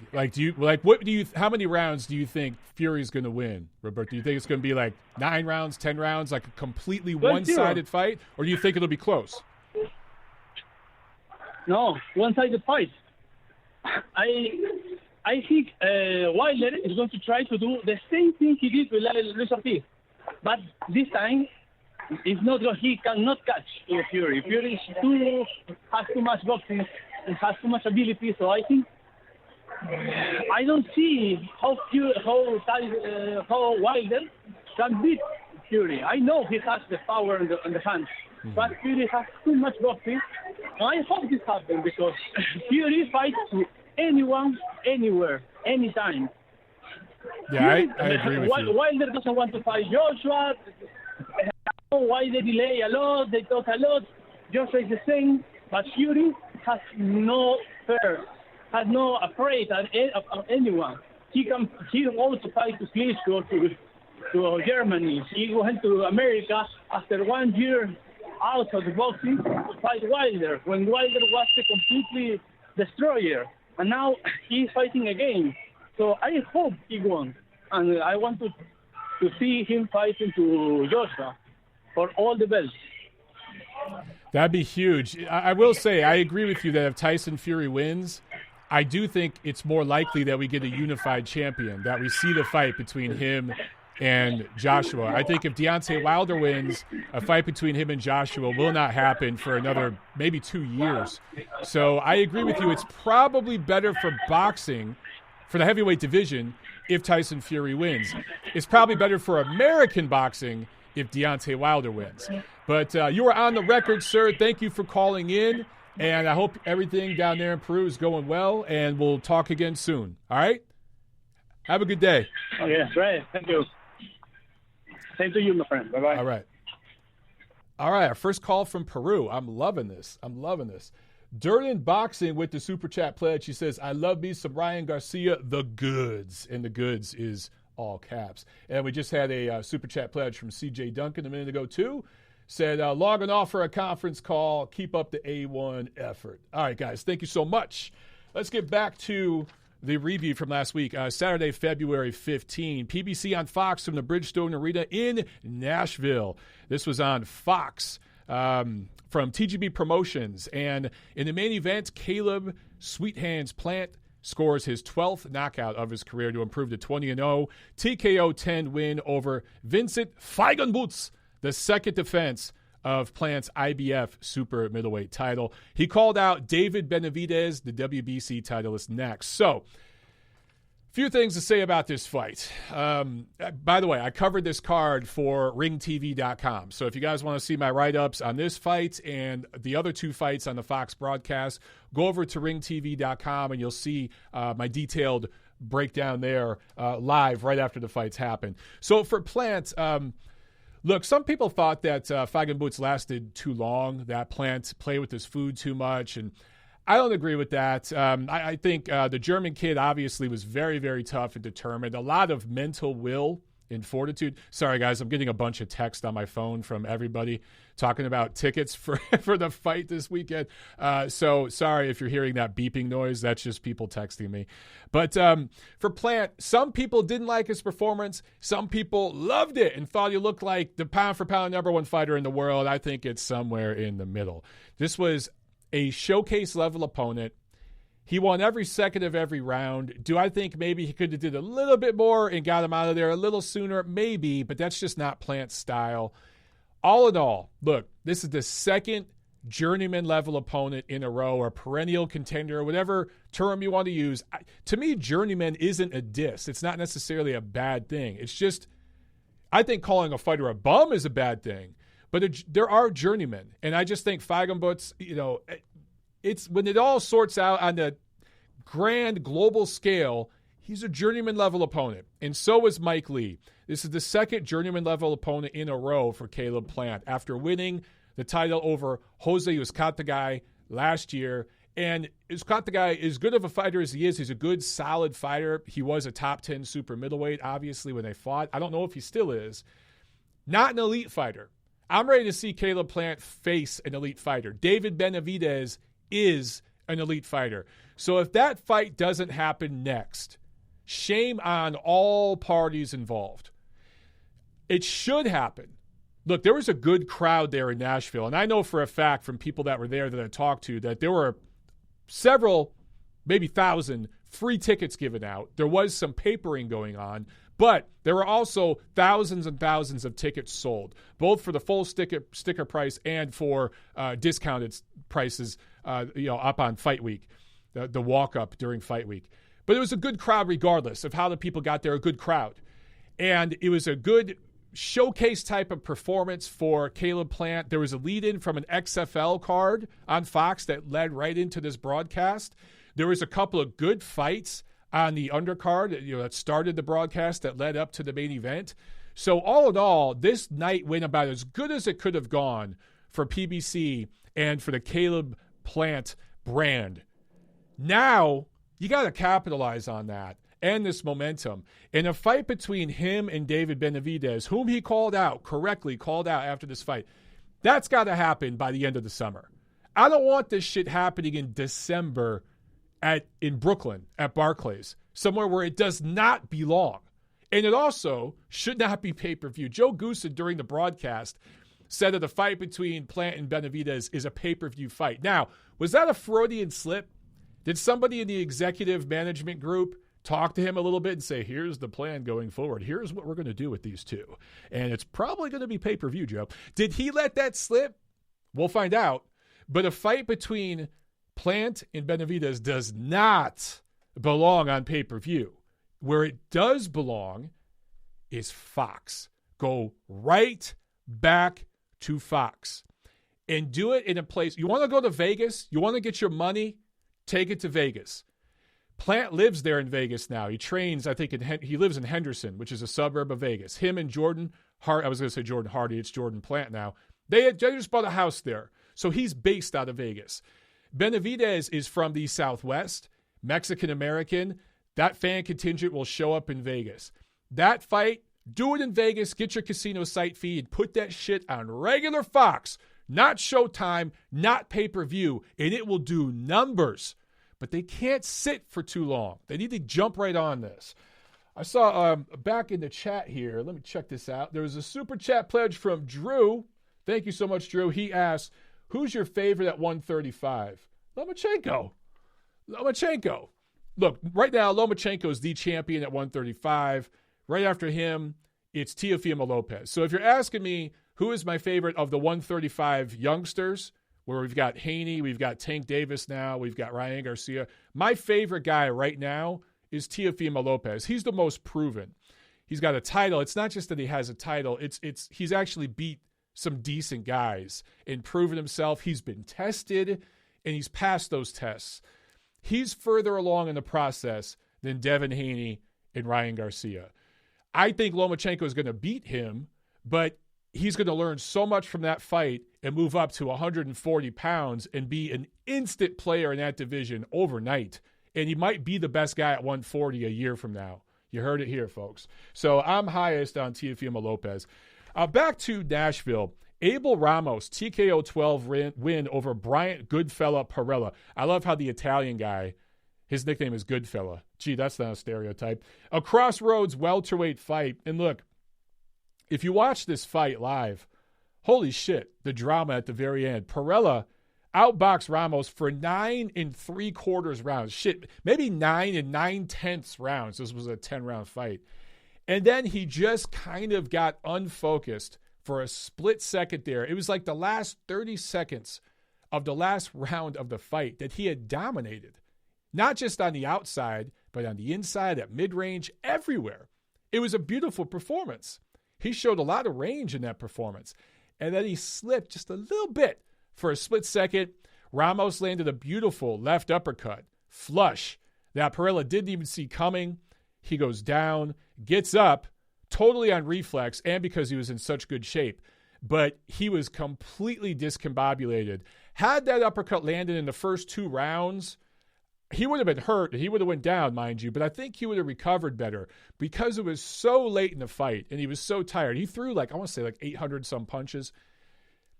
How many rounds do you think Fury's going to win, Roberto? Do you think it's going to be like 9 rounds, 10 rounds, like a completely one-sided fight, or do you think it'll be close? No, one-sided fight. I think Wilder is going to try to do the same thing he did with Luis Ortiz, but this time he cannot catch Fury. Fury has too much boxing and has too much ability, so I think I don't see how Wilder can beat Fury. I know he has the power in the hands, but Fury has too much boxing. I hope this happens because Fury fights to anyone, anywhere, anytime. Yeah, I agree with you. Wilder doesn't want to fight Joshua. Why they delay a lot? They talk a lot. Joshua is the same, but Fury has no fear, has no afraid of anyone. He wants to fight to Klitschko, to Germany. He went to America after 1 year out of the boxing to fight Wilder, when Wilder was the completely destroyer. And now he's fighting again. So I hope he won. And I want to see him fighting to Joshua for all the belts. That'd be huge. I will say, I agree with you that if Tyson Fury wins, I do think it's more likely that we get a unified champion, that we see the fight between him and Joshua. I think if Deontay Wilder wins, a fight between him and Joshua will not happen for another maybe 2 years. So I agree with you. It's probably better for boxing, for the heavyweight division, if Tyson Fury wins. It's probably better for American boxing if Deontay Wilder wins. But you are on the record, sir. Thank you for calling in, and I hope everything down there in Peru is going well, and we'll talk again soon. All right? Have a good day. Okay, that's right. Thank you. Same to you, my friend. Bye-bye. All right. Our first call from Peru. I'm loving this. Durden Boxing with the Super Chat pledge. She says, I love me some Ryan Garcia, the goods. And the goods is all caps. And we just had a Super Chat pledge from CJ Duncan a minute ago, too. Said, logging off for a conference call. Keep up the A1 effort. All right, guys. Thank you so much. Let's get back to the review from last week, Saturday, February 15. PBC on Fox from the Bridgestone Arena in Nashville. This was on Fox from TGB Promotions. And in the main event, Caleb Sweet Hands Plant scores his 12th knockout of his career to improve to 20-0. TKO 10 win over Vincent Feigenbutz, the second defense of Plant's IBF super middleweight title. He called out David Benavidez, the WBC titleist, next. So, a few things to say about this fight. By the way, I covered this card for ringtv.com. So if you guys want to see my write-ups on this fight and the other two fights on the Fox broadcast, go over to ringtv.com and you'll see my detailed breakdown there live right after the fights happen. So for Plant, look, some people thought that Feigenbutz lasted too long, that Plant played with his food too much, and I don't agree with that. I think the German kid obviously was very, very tough and determined. A lot of mental will and fortitude. Sorry, guys, I'm getting a bunch of text on my phone from everybody talking about tickets for the fight this weekend. So sorry if you're hearing that beeping noise. That's just people texting me. But for Plant, some people didn't like his performance. Some people loved it and thought he looked like the pound-for-pound number one fighter in the world. I think it's somewhere in the middle. This was a showcase-level opponent. He won every second of every round. Do I think maybe he could have did a little bit more and got him out of there a little sooner? Maybe, but that's just not Plant's style. All in all, look, this is the second journeyman-level opponent in a row, or perennial contender, whatever term you want to use. To me, journeyman isn't a diss. It's not necessarily a bad thing. It's just, I think calling a fighter a bum is a bad thing. But there are journeymen, and I just think Feigenbutz, it's when it all sorts out on the grand global scale, he's a journeyman-level opponent, and so is Mike Lee. This is the second journeyman-level opponent in a row for Caleb Plant after winning the title over Jose Uzcategui last year. And Uzcategui, as good of a fighter as he is, he's a good, solid fighter. He was a top 10 super middleweight, obviously, when they fought. I don't know if he still is. Not an elite fighter. I'm ready to see Caleb Plant face an elite fighter. David Benavidez is an elite fighter. So if that fight doesn't happen next, shame on all parties involved. It should happen. Look, there was a good crowd there in Nashville, and I know for a fact from people that were there that I talked to that there were several, maybe 1,000 free tickets given out. There was some papering going on, but there were also thousands and thousands of tickets sold, both for the full sticker price and for discounted prices up on Fight Week, the walk-up during Fight Week. But it was a good crowd regardless of how the people got there, a good crowd. And it was a good showcase type of performance for Caleb Plant. There was a lead-in from an XFL card on Fox that led right into this broadcast. There was a couple of good fights on the undercard that started the broadcast that led up to the main event. So all in all, this night went about as good as it could have gone for PBC and for the Caleb Plant brand. Now, you got to capitalize on that and this momentum. In a fight between him and David Benavidez, whom he correctly called out after this fight, that's got to happen by the end of the summer. I don't want this shit happening in December in Brooklyn at Barclays, somewhere where it does not belong. And it also should not be pay-per-view. Joe Goosen, during the broadcast, said that the fight between Plant and Benavidez is a pay-per-view fight. Now, was that a Freudian slip? Did somebody in the executive management group talk to him a little bit and say, here's the plan going forward. Here's what we're going to do with these two. And it's probably going to be pay-per-view, Joe. Did he let that slip? We'll find out. But a fight between Plant and Benavidez does not belong on pay-per-view. Where it does belong is Fox. Go right back to Fox and do it in a place. You want to go to Vegas? You want to get your money? Take it to Vegas. Plant lives there in Vegas now. He trains, I think, he lives in Henderson, which is a suburb of Vegas. Him and Jordan Hart, I was going to say Jordan Hardy. It's Jordan Plant now. They just bought a house there. So he's based out of Vegas. Benavidez is from the Southwest, Mexican-American. That fan contingent will show up in Vegas. That fight, do it in Vegas. Get your casino site fee and put that shit on regular Fox, not Showtime, not pay-per-view, and it will do numbers. But they can't sit for too long. They need to jump right on this. I saw back in the chat here, let me check this out. There was a super chat pledge from Drew. Thank you so much, Drew. He asked, who's your favorite at 135? Lomachenko. Look, right now, Lomachenko is the champion at 135. Right after him, it's Teofimo Lopez. So if you're asking me who is my favorite of the 135 youngsters, where we've got Haney, we've got Tank Davis now, we've got Ryan Garcia, my favorite guy right now is Teofimo Lopez. He's the most proven. He's got a title. It's not just that he has a title. He's actually beat some decent guys and proven himself. He's been tested, and he's passed those tests. He's further along in the process than Devin Haney and Ryan Garcia. I think Lomachenko is going to beat him, but he's going to learn so much from that fight and move up to 140 pounds and be an instant player in that division overnight. And he might be the best guy at 140 a year from now. You heard it here, folks. So I'm highest on Teofimo Lopez. Back to Nashville. Abel Ramos, TKO 12 win over Bryant Goodfella Perella. I love how the Italian guy, his nickname is Goodfella. Gee, that's not a stereotype. A crossroads welterweight fight. And look, if you watch this fight live, holy shit, the drama at the very end. Perella outboxed Ramos for 9 3/4 rounds. Shit, maybe 9 9/10 rounds. This was a 10-round fight. And then he just kind of got unfocused for a split second there. It was like the last 30 seconds of the last round of the fight that he had dominated. Not just on the outside, but on the inside, at mid-range, everywhere. It was a beautiful performance. He showed a lot of range in that performance. And then he slipped just a little bit for a split second. Ramos landed a beautiful left uppercut, flush, that Perella didn't even see coming. He goes down, gets up, totally on reflex, and because he was in such good shape. But he was completely discombobulated. Had that uppercut landed in the first 2 rounds, he would have been hurt. He would have went down, mind you, but I think he would have recovered better because it was so late in the fight and he was so tired. He threw 800-some punches.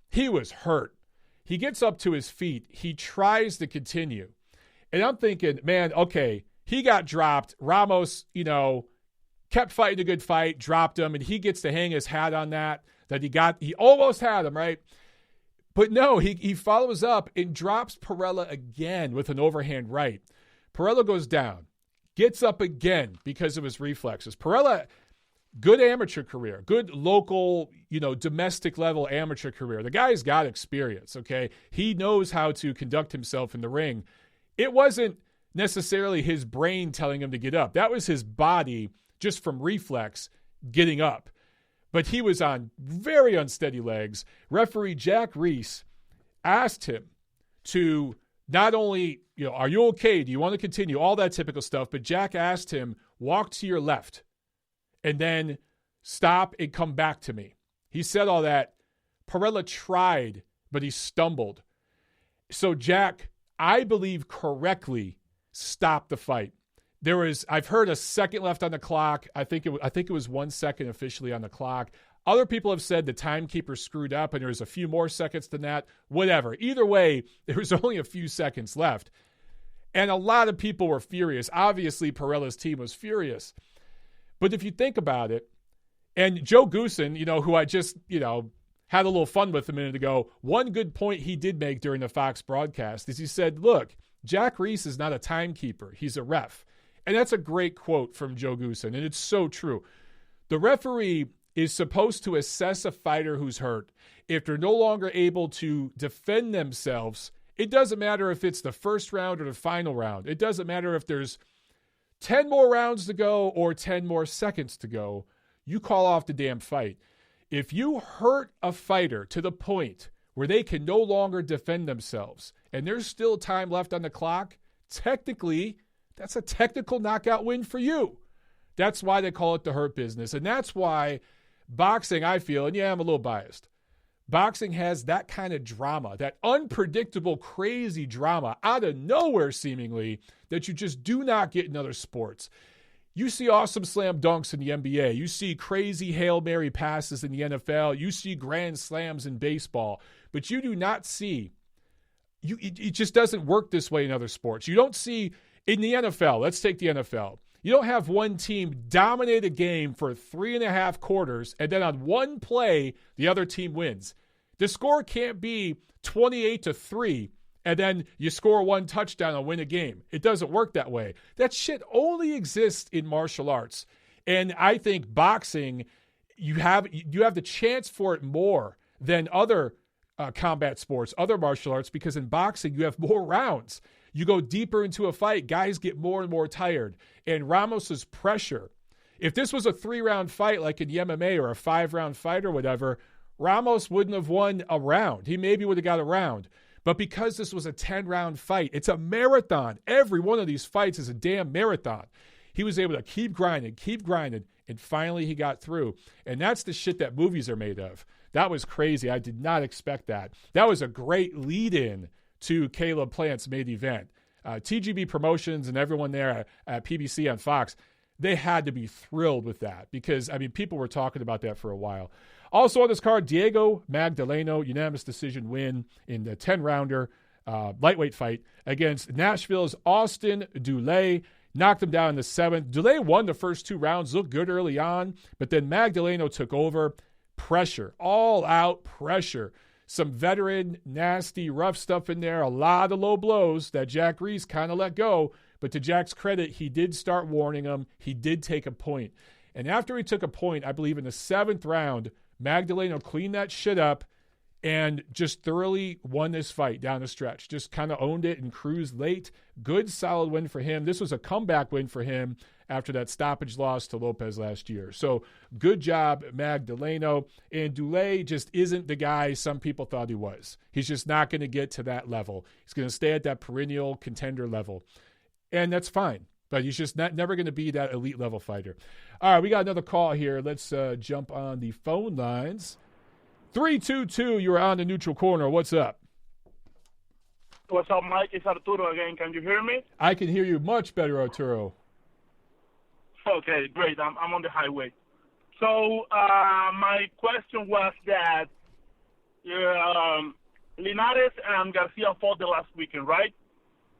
He was hurt. He gets up to his feet. He tries to continue. And I'm thinking, man, okay, he got dropped. Ramos, kept fighting a good fight, dropped him, and he gets to hang his hat on that he almost had him, right? But no, he follows up and drops Perella again with an overhand right. Perella goes down, gets up again because of his reflexes. Perella, good amateur career, good local, domestic level amateur career. The guy's got experience, okay? He knows how to conduct himself in the ring. It wasn't necessarily his brain telling him to get up. That was his body, just from reflex, getting up. But he was on very unsteady legs. Referee Jack Reese asked him to not only, are you okay? Do you want to continue? All that typical stuff. But Jack asked him, walk to your left and then stop and come back to me. He said all that. Perella tried, but he stumbled. So Jack, I believe correctly, stopped the fight. I've heard a second left on the clock. I think it was 1 second officially on the clock. Other people have said the timekeeper screwed up and there was a few more seconds than that. Whatever. Either way, there was only a few seconds left. And a lot of people were furious. Obviously, Perella's team was furious. But if you think about it, and Joe Goosen, who I just, had a little fun with a minute ago, one good point he did make during the Fox broadcast is he said, look, Jack Reese is not a timekeeper. He's a ref. And that's a great quote from Joe Goosen, and it's so true. The referee is supposed to assess a fighter who's hurt. If they're no longer able to defend themselves, it doesn't matter if it's the first round or the final round. It doesn't matter if there's 10 more rounds to go or 10 more seconds to go. You call off the damn fight. If you hurt a fighter to the point where they can no longer defend themselves and there's still time left on the clock, technically, that's a technical knockout win for you. That's why they call it the hurt business. And that's why boxing, I feel, and yeah, I'm a little biased, boxing has that kind of drama, that unpredictable, crazy drama out of nowhere seemingly that you just do not get in other sports. You see awesome slam dunks in the NBA. You see crazy Hail Mary passes in the NFL. You see grand slams in baseball. But you do not see, it just doesn't work this way in other sports. You don't see, in the NFL, let's take the NFL. You don't have one team dominate a game for 3.5 quarters, and then on one play, the other team wins. The score can't be 28-3, and then you score one touchdown and win a game. It doesn't work that way. That shit only exists in martial arts. And I think boxing, you have the chance for it more than other combat sports, other martial arts, because in boxing, you have more rounds. You go deeper into a fight, guys get more and more tired. And Ramos's pressure, if this was a 3-round fight like in the MMA or a 5-round fight or whatever, Ramos wouldn't have won a round. He maybe would have got a round. But because this was a 10-round fight, it's a marathon. Every one of these fights is a damn marathon. He was able to keep grinding, and finally he got through. And that's the shit that movies are made of. That was crazy. I did not expect that. That was a great lead-in to Caleb Plant's main event. TGB Promotions and everyone there at PBC on Fox, they had to be thrilled with that because, I mean, people were talking about that for a while. Also on this card, Diego Magdaleno, unanimous decision win in the 10-rounder lightweight fight against Nashville's Austin Dulé. Knocked him down in the 7th. Dulé won the first 2 rounds, looked good early on, but then Magdaleno took over. Pressure, all-out pressure. Some veteran, nasty, rough stuff in there. A lot of low blows that Jack Reese kind of let go. But to Jack's credit, he did start warning him. He did take a point. And after he took a point, I believe in the 7th round, Magdaleno cleaned that shit up and just thoroughly won this fight down the stretch. Just kind of owned it and cruised late. Good, solid win for him. This was a comeback win for him after that stoppage loss to Lopez last year. So good job, Magdaleno. And Dulé just isn't the guy some people thought he was. He's just not going to get to that level. He's going to stay at that perennial contender level. And that's fine. But he's just never going to be that elite level fighter. All right, we got another call here. Let's jump on the phone lines. 322, you're on the neutral corner. What's up? What's up, Mike? It's Arturo again. Can you hear me? I can hear you much better, Arturo. Okay, great. I'm on the highway. So my question was that Linares and Garcia fought the last weekend, right?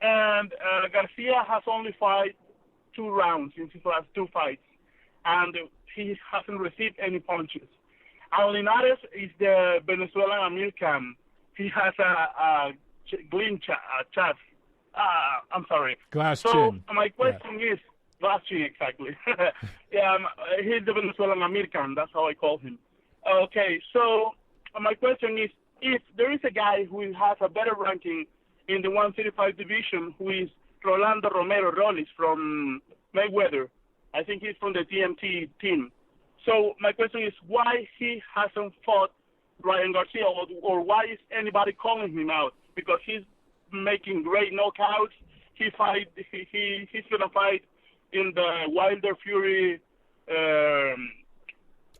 And Garcia has only fought 2 rounds in his last 2 fights, and he hasn't received any punches. And Linares is the Venezuelan American. He has a chest. I'm sorry. Glass so chin. My question is, glass chin, exactly. He's the Venezuelan American. That's how I call him. Okay, so my question is, if there is a guy who has a better ranking in the 135 division, who is Rolando Romero Rollis from Mayweather, I think he's from the TMT team. So my question is, why he hasn't fought Ryan Garcia, or why is anybody calling him out? Because he's making great knockouts. He's gonna fight in the Wilder-Fury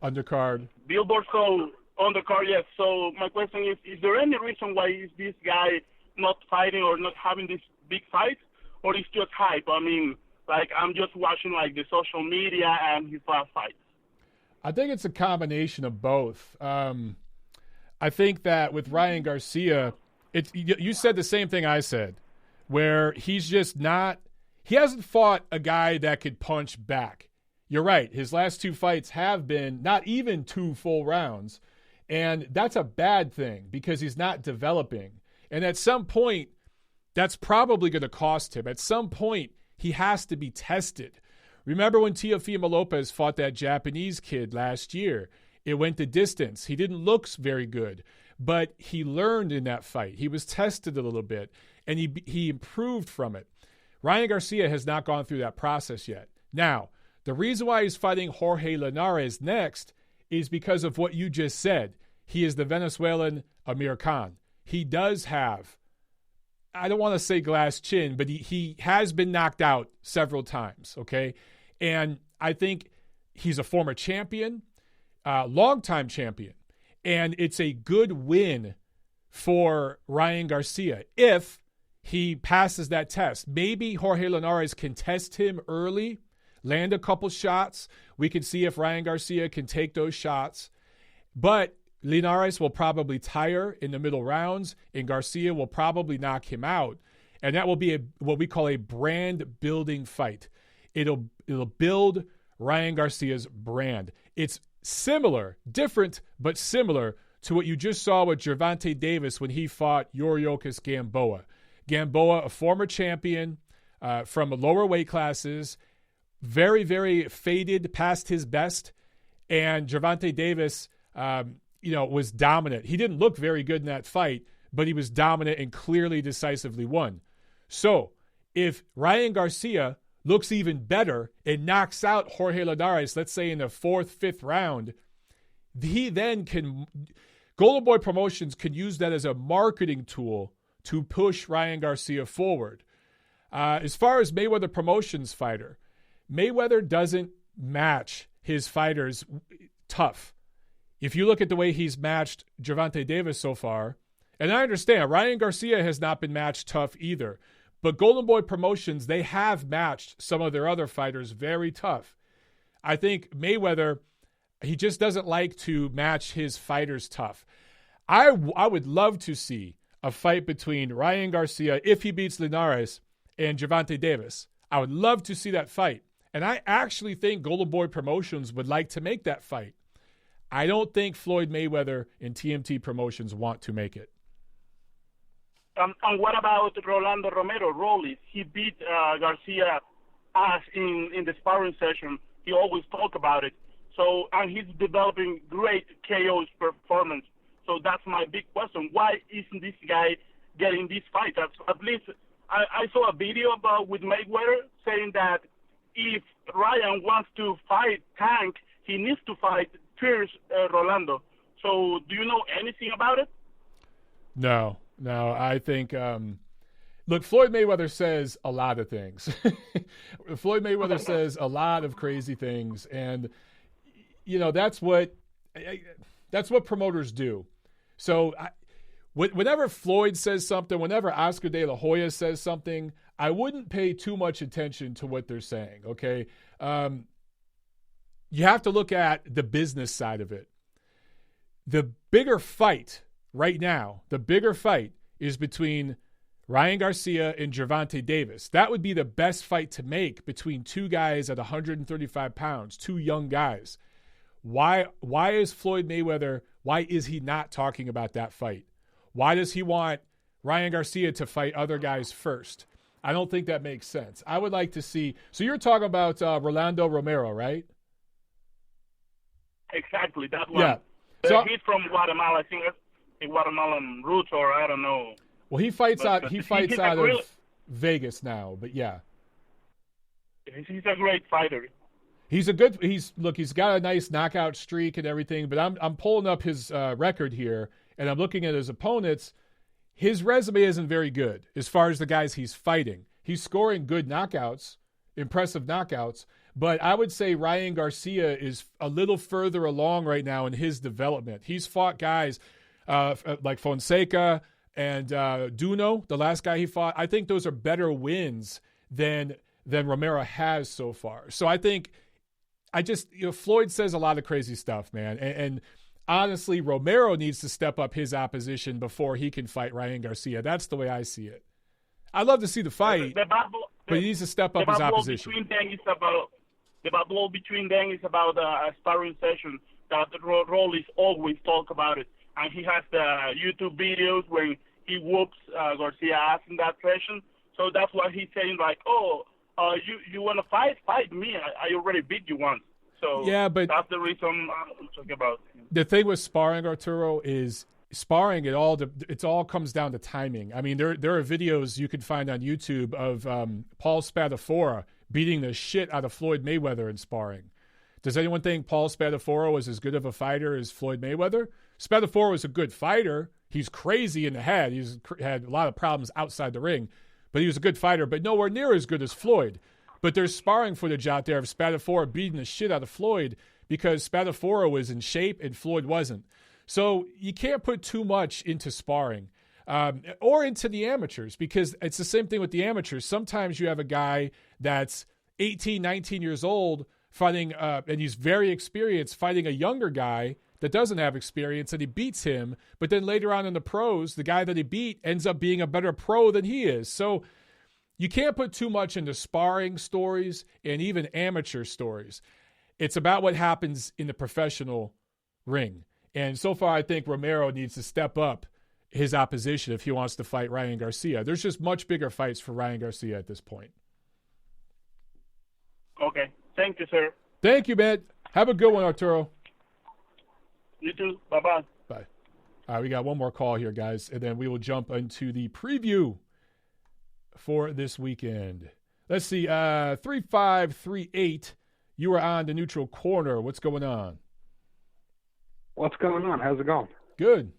undercard. Billboard, so undercard, yes. So my question is there any reason why is this guy not fighting or not having this big fight, or it's just hype? I mean, like, I'm just watching like the social media and his last fight. I think it's a combination of both. I think that with Ryan Garcia, you said the same thing I said, where he's just not – he hasn't fought a guy that could punch back. You're right. His last 2 fights have been not even 2 full rounds, and that's a bad thing because he's not developing. And at some point, that's probably going to cost him. At some point, he has to be tested. Remember when Teofimo Lopez fought that Japanese kid last year? It went the distance. He didn't look very good, but he learned in that fight. He was tested a little bit, and he improved from it. Ryan Garcia has not gone through that process yet. Now, the reason why he's fighting Jorge Linares next is because of what you just said. He is the Venezuelan Amir Khan. He does have, I don't want to say glass chin, but he has been knocked out several times, okay? And I think he's a former champion, longtime champion, and it's a good win for Ryan Garcia if he passes that test. Maybe Jorge Linares can test him early, land a couple shots. We can see if Ryan Garcia can take those shots. But Linares will probably tire in the middle rounds, and Garcia will probably knock him out. And that will be what we call a brand-building fight. It'll build Ryan Garcia's brand. It's similar, different, but similar to what you just saw with Gervonta Davis when he fought Yuriorkis Gamboa. Gamboa, a former champion from lower weight classes, very, very faded past his best. And Gervonta Davis, was dominant. He didn't look very good in that fight, but he was dominant and clearly decisively won. So if Ryan Garcia looks even better and knocks out Jorge Linares, let's say in the 4th, 5th round, he then can, Golden Boy Promotions can use that as a marketing tool to push Ryan Garcia forward. As far as Mayweather Promotions fighter, Mayweather doesn't match his fighters tough. If you look at the way he's matched Gervonta Davis so far, and I understand Ryan Garcia has not been matched tough either, but Golden Boy Promotions, they have matched some of their other fighters very tough. I think Mayweather, he just doesn't like to match his fighters tough. I would love to see a fight between Ryan Garcia, if he beats Linares, and Gervonta Davis. I would love to see that fight. And I actually think Golden Boy Promotions would like to make that fight. I don't think Floyd Mayweather and TMT Promotions want to make it. And what about Rolando Romero, Rollies? He beat Garcia in the sparring session. He always talk about it. So, and he's developing great KO's performance. So that's my big question. Why isn't this guy getting this fight? At least I saw a video with Mayweather saying that if Ryan wants to fight Tank, he needs to fight Pierce Rolando. So do you know anything about it? No. I think, look, Floyd Mayweather says a lot of things. Floyd Mayweather says a lot of crazy things. And, that's what promoters do. So whenever Floyd says something, whenever Oscar De La Hoya says something, I wouldn't pay too much attention to what they're saying, okay? You have to look at the business side of it. The bigger fight right now, is between Ryan Garcia and Gervonta Davis. That would be the best fight to make between two guys at 135 pounds, two young guys. Why is Floyd Mayweather, why is he not talking about that fight? Why does he want Ryan Garcia to fight other guys first? I don't think that makes sense. I would like to see, so you're talking about Rolando Romero, right? Exactly, that one. Yeah. So, he's from Guatemala, I think a Guatemalan roots, or I don't know. Well, he fights out of Vegas now, but yeah. He's a great fighter. He's got a nice knockout streak and everything, but I'm pulling up his record here, and I'm looking at his opponents. His resume isn't very good as far as the guys he's fighting. He's scoring good knockouts, impressive knockouts, but I would say Ryan Garcia is a little further along right now in his development. He's fought guys like Fonseca and Duno, the last guy he fought. I think those are better wins than Romero has so far. So Floyd says a lot of crazy stuff, man. And honestly, Romero needs to step up his opposition before he can fight Ryan Garcia. That's the way I see it. I'd love to see the fight, but he needs to step up his opposition. The battle between them is about a sparring session that Rollies always talk about it. And he has the YouTube videos when he whoops Garcia ass in that session. So that's why he's saying, like, you want to fight? Fight me. I already beat you once. So yeah, but that's the reason I'm talking about. The thing with sparring, Arturo, is sparring. It all comes down to timing. I mean, there are videos you can find on YouTube of Paul Spadafora beating the shit out of Floyd Mayweather in sparring. Does anyone think Paul Spadafora was as good of a fighter as Floyd Mayweather? Spadafora was a good fighter. He's crazy in the head. He's had a lot of problems outside the ring, but he was a good fighter, but nowhere near as good as Floyd. But there's sparring footage out there of Spadafora beating the shit out of Floyd because Spadafora was in shape and Floyd wasn't. So you can't put too much into sparring or into the amateurs, because it's the same thing with the amateurs. Sometimes you have a guy that's 18, 19 years old fighting, and he's very experienced, fighting a younger guy that doesn't have experience, and he beats him. But then later on in the pros, the guy that he beat ends up being a better pro than he is. So you can't put too much into sparring stories and even amateur stories. It's about what happens in the professional ring. And so far, I think Romero needs to step up his opposition if he wants to fight Ryan Garcia. There's just much bigger fights for Ryan Garcia at this point. Okay. Thank you, sir. Thank you, man. Have a good one, Arturo. You too. Bye-bye. Bye. All right, we got one more call here, guys, and then we will jump into the preview for this weekend. Let's see. 3538, you are on the neutral corner. What's going on? What's going on? How's it going? Good.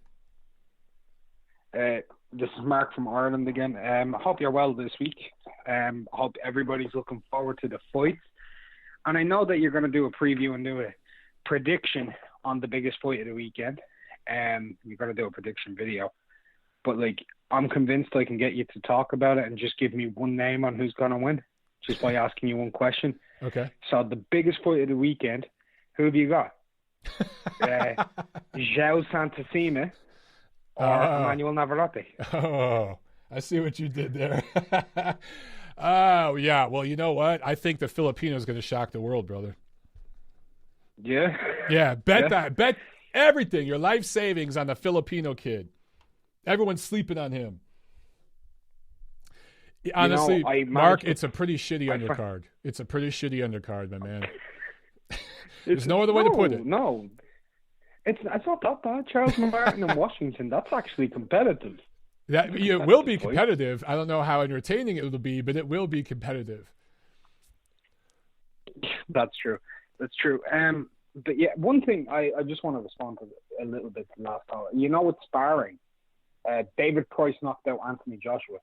This is Mark from Ireland again. I hope you're well this week. I hope everybody's looking forward to the fights. And I know that you're going to do a preview and do a prediction on the biggest fight of the weekend. You're going to do a prediction video. But, I'm convinced I can get you to talk about it and just give me one name on who's going to win, just by asking you one question. Okay. So, the biggest fight of the weekend, who have you got? João Santacima or Emmanuel Navarrete? Oh, I see what you did there. Oh, yeah. Well, you know what? I think the Filipino is going to shock the world, brother. Yeah? Yeah, bet that. Bet everything, your life savings on the Filipino kid. Everyone's sleeping on him. Honestly, Mark, it's a pretty shitty undercard. It's a pretty shitty undercard, my man. There's no other way to put it. No, it's not that bad. Charles Martin in Washington, that's actually competitive. It will be competitive. I don't know how entertaining it will be, but it will be competitive. That's true. But yeah, one thing I just want to respond to a little bit to last time. You know, with sparring, David Price knocked out Anthony Joshua.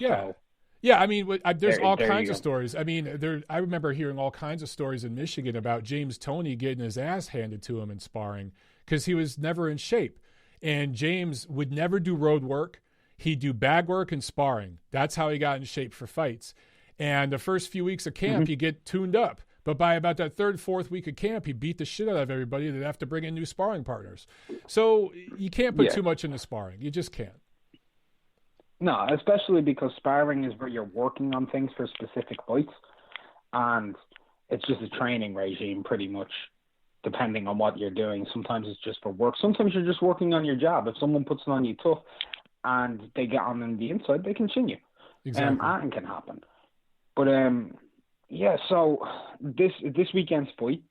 Yeah. So, yeah, I mean, there's all kinds of go. stories. I mean, I remember hearing all kinds of stories in Michigan about James Toney getting his ass handed to him in sparring because he was never in shape. And James would never do road work. He'd do bag work and sparring. That's how he got in shape for fights. And the first few weeks of camp, he'd get tuned up. But by about that third, fourth week of camp, he beat the shit out of everybody. They'd have to bring in new sparring partners. So you can't put too much into sparring. You just can't. No, especially because sparring is where you're working on things for specific fights. And it's just a training regime pretty much, depending on what you're doing. Sometimes it's just for work. Sometimes you're just working on your job. If someone puts it on you tough and they get on the inside, they can chin you. Exactly. And can happen. But, yeah, so this weekend's fight,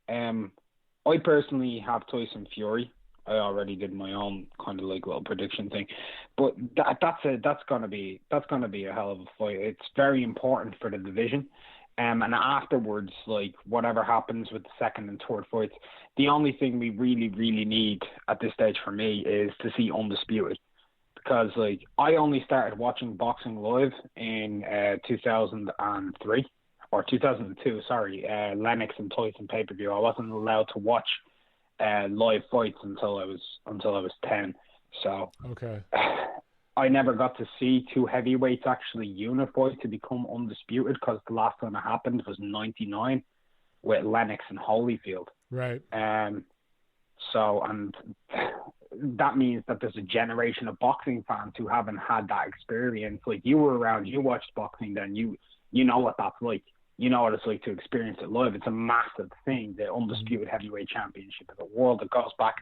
I personally have Tyson Fury. I already did my own kind of little prediction thing, but that's gonna be a hell of a fight. It's very important for the division, and afterwards, whatever happens with the second and third fights, the only thing we really need at this stage for me is to see Undisputed, because I only started watching boxing live in 2003 or 2002. Sorry, Lennox and Tyson pay-per-view. I wasn't allowed to watch live fights until I was 10. So okay, I never got to see two heavyweights actually unify to become undisputed, because the last time it happened was '99 with Lennox and Holyfield. Right. So, and that means that there's a generation of boxing fans who haven't had that experience. You were around, you watched boxing, then you know what that's like. You know what it's like to experience it live. It's a massive thing, the Undisputed Heavyweight Championship of the world. That goes back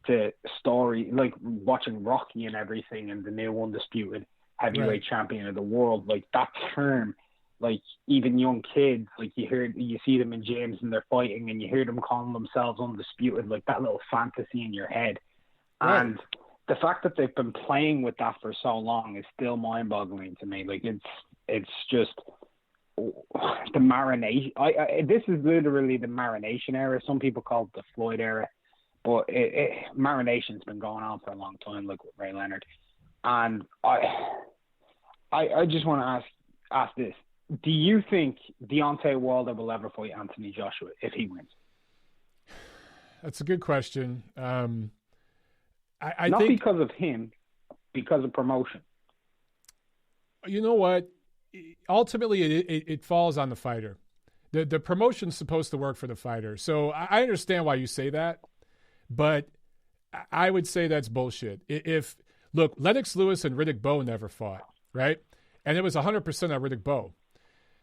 to story, watching Rocky and everything, and the new Undisputed Heavyweight Champion of the world. That term like even young kids, like you see them in gyms and they're fighting, and you hear them calling themselves undisputed, like that little fantasy in your head. Right. And the fact that they've been playing with that for so long is still mind-boggling to me. Like it's just the marination. This is literally the marination era. Some people call it the Floyd era, but marination's been going on for a long time, like with Ray Leonard. And I just want to ask this: do you think Deontay Wilder will ever fight Anthony Joshua if he wins? That's a good question. I Not think, because of him, because of promotion. You know what? Ultimately, it falls on the fighter. The promotion's supposed to work for the fighter. So I understand why you say that, but I would say that's bullshit. Look, Lennox Lewis and Riddick Bowe never fought, right? And it was 100% on Riddick Bowe.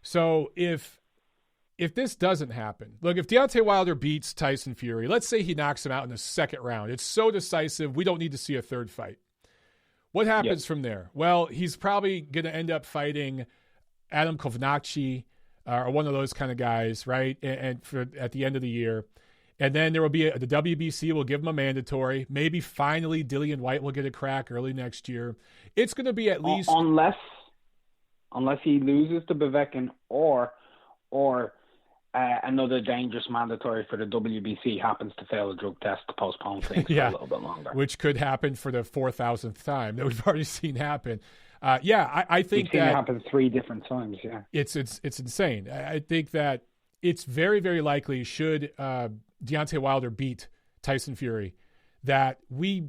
So if this doesn't happen, look, if Deontay Wilder beats Tyson Fury, let's say he knocks him out in the second round. It's so decisive, we don't need to see a third fight. What happens from there? Well, he's probably going to end up fighting Adam Kovnacki or one of those kind of guys, right? And at the end of the year. And then there will be the WBC will give him a mandatory. Maybe finally Dillian White will get a crack early next year. It's going to be at least... Unless he loses to Baveckin or another dangerous mandatory for the WBC happens to fail a drug test to postpone things for a little bit longer. Which could happen for the 4,000th time that we've already seen happen. I think we've seen it happen 3 different times, yeah. It's insane. I think that it's very, very likely should Deontay Wilder beat Tyson Fury that we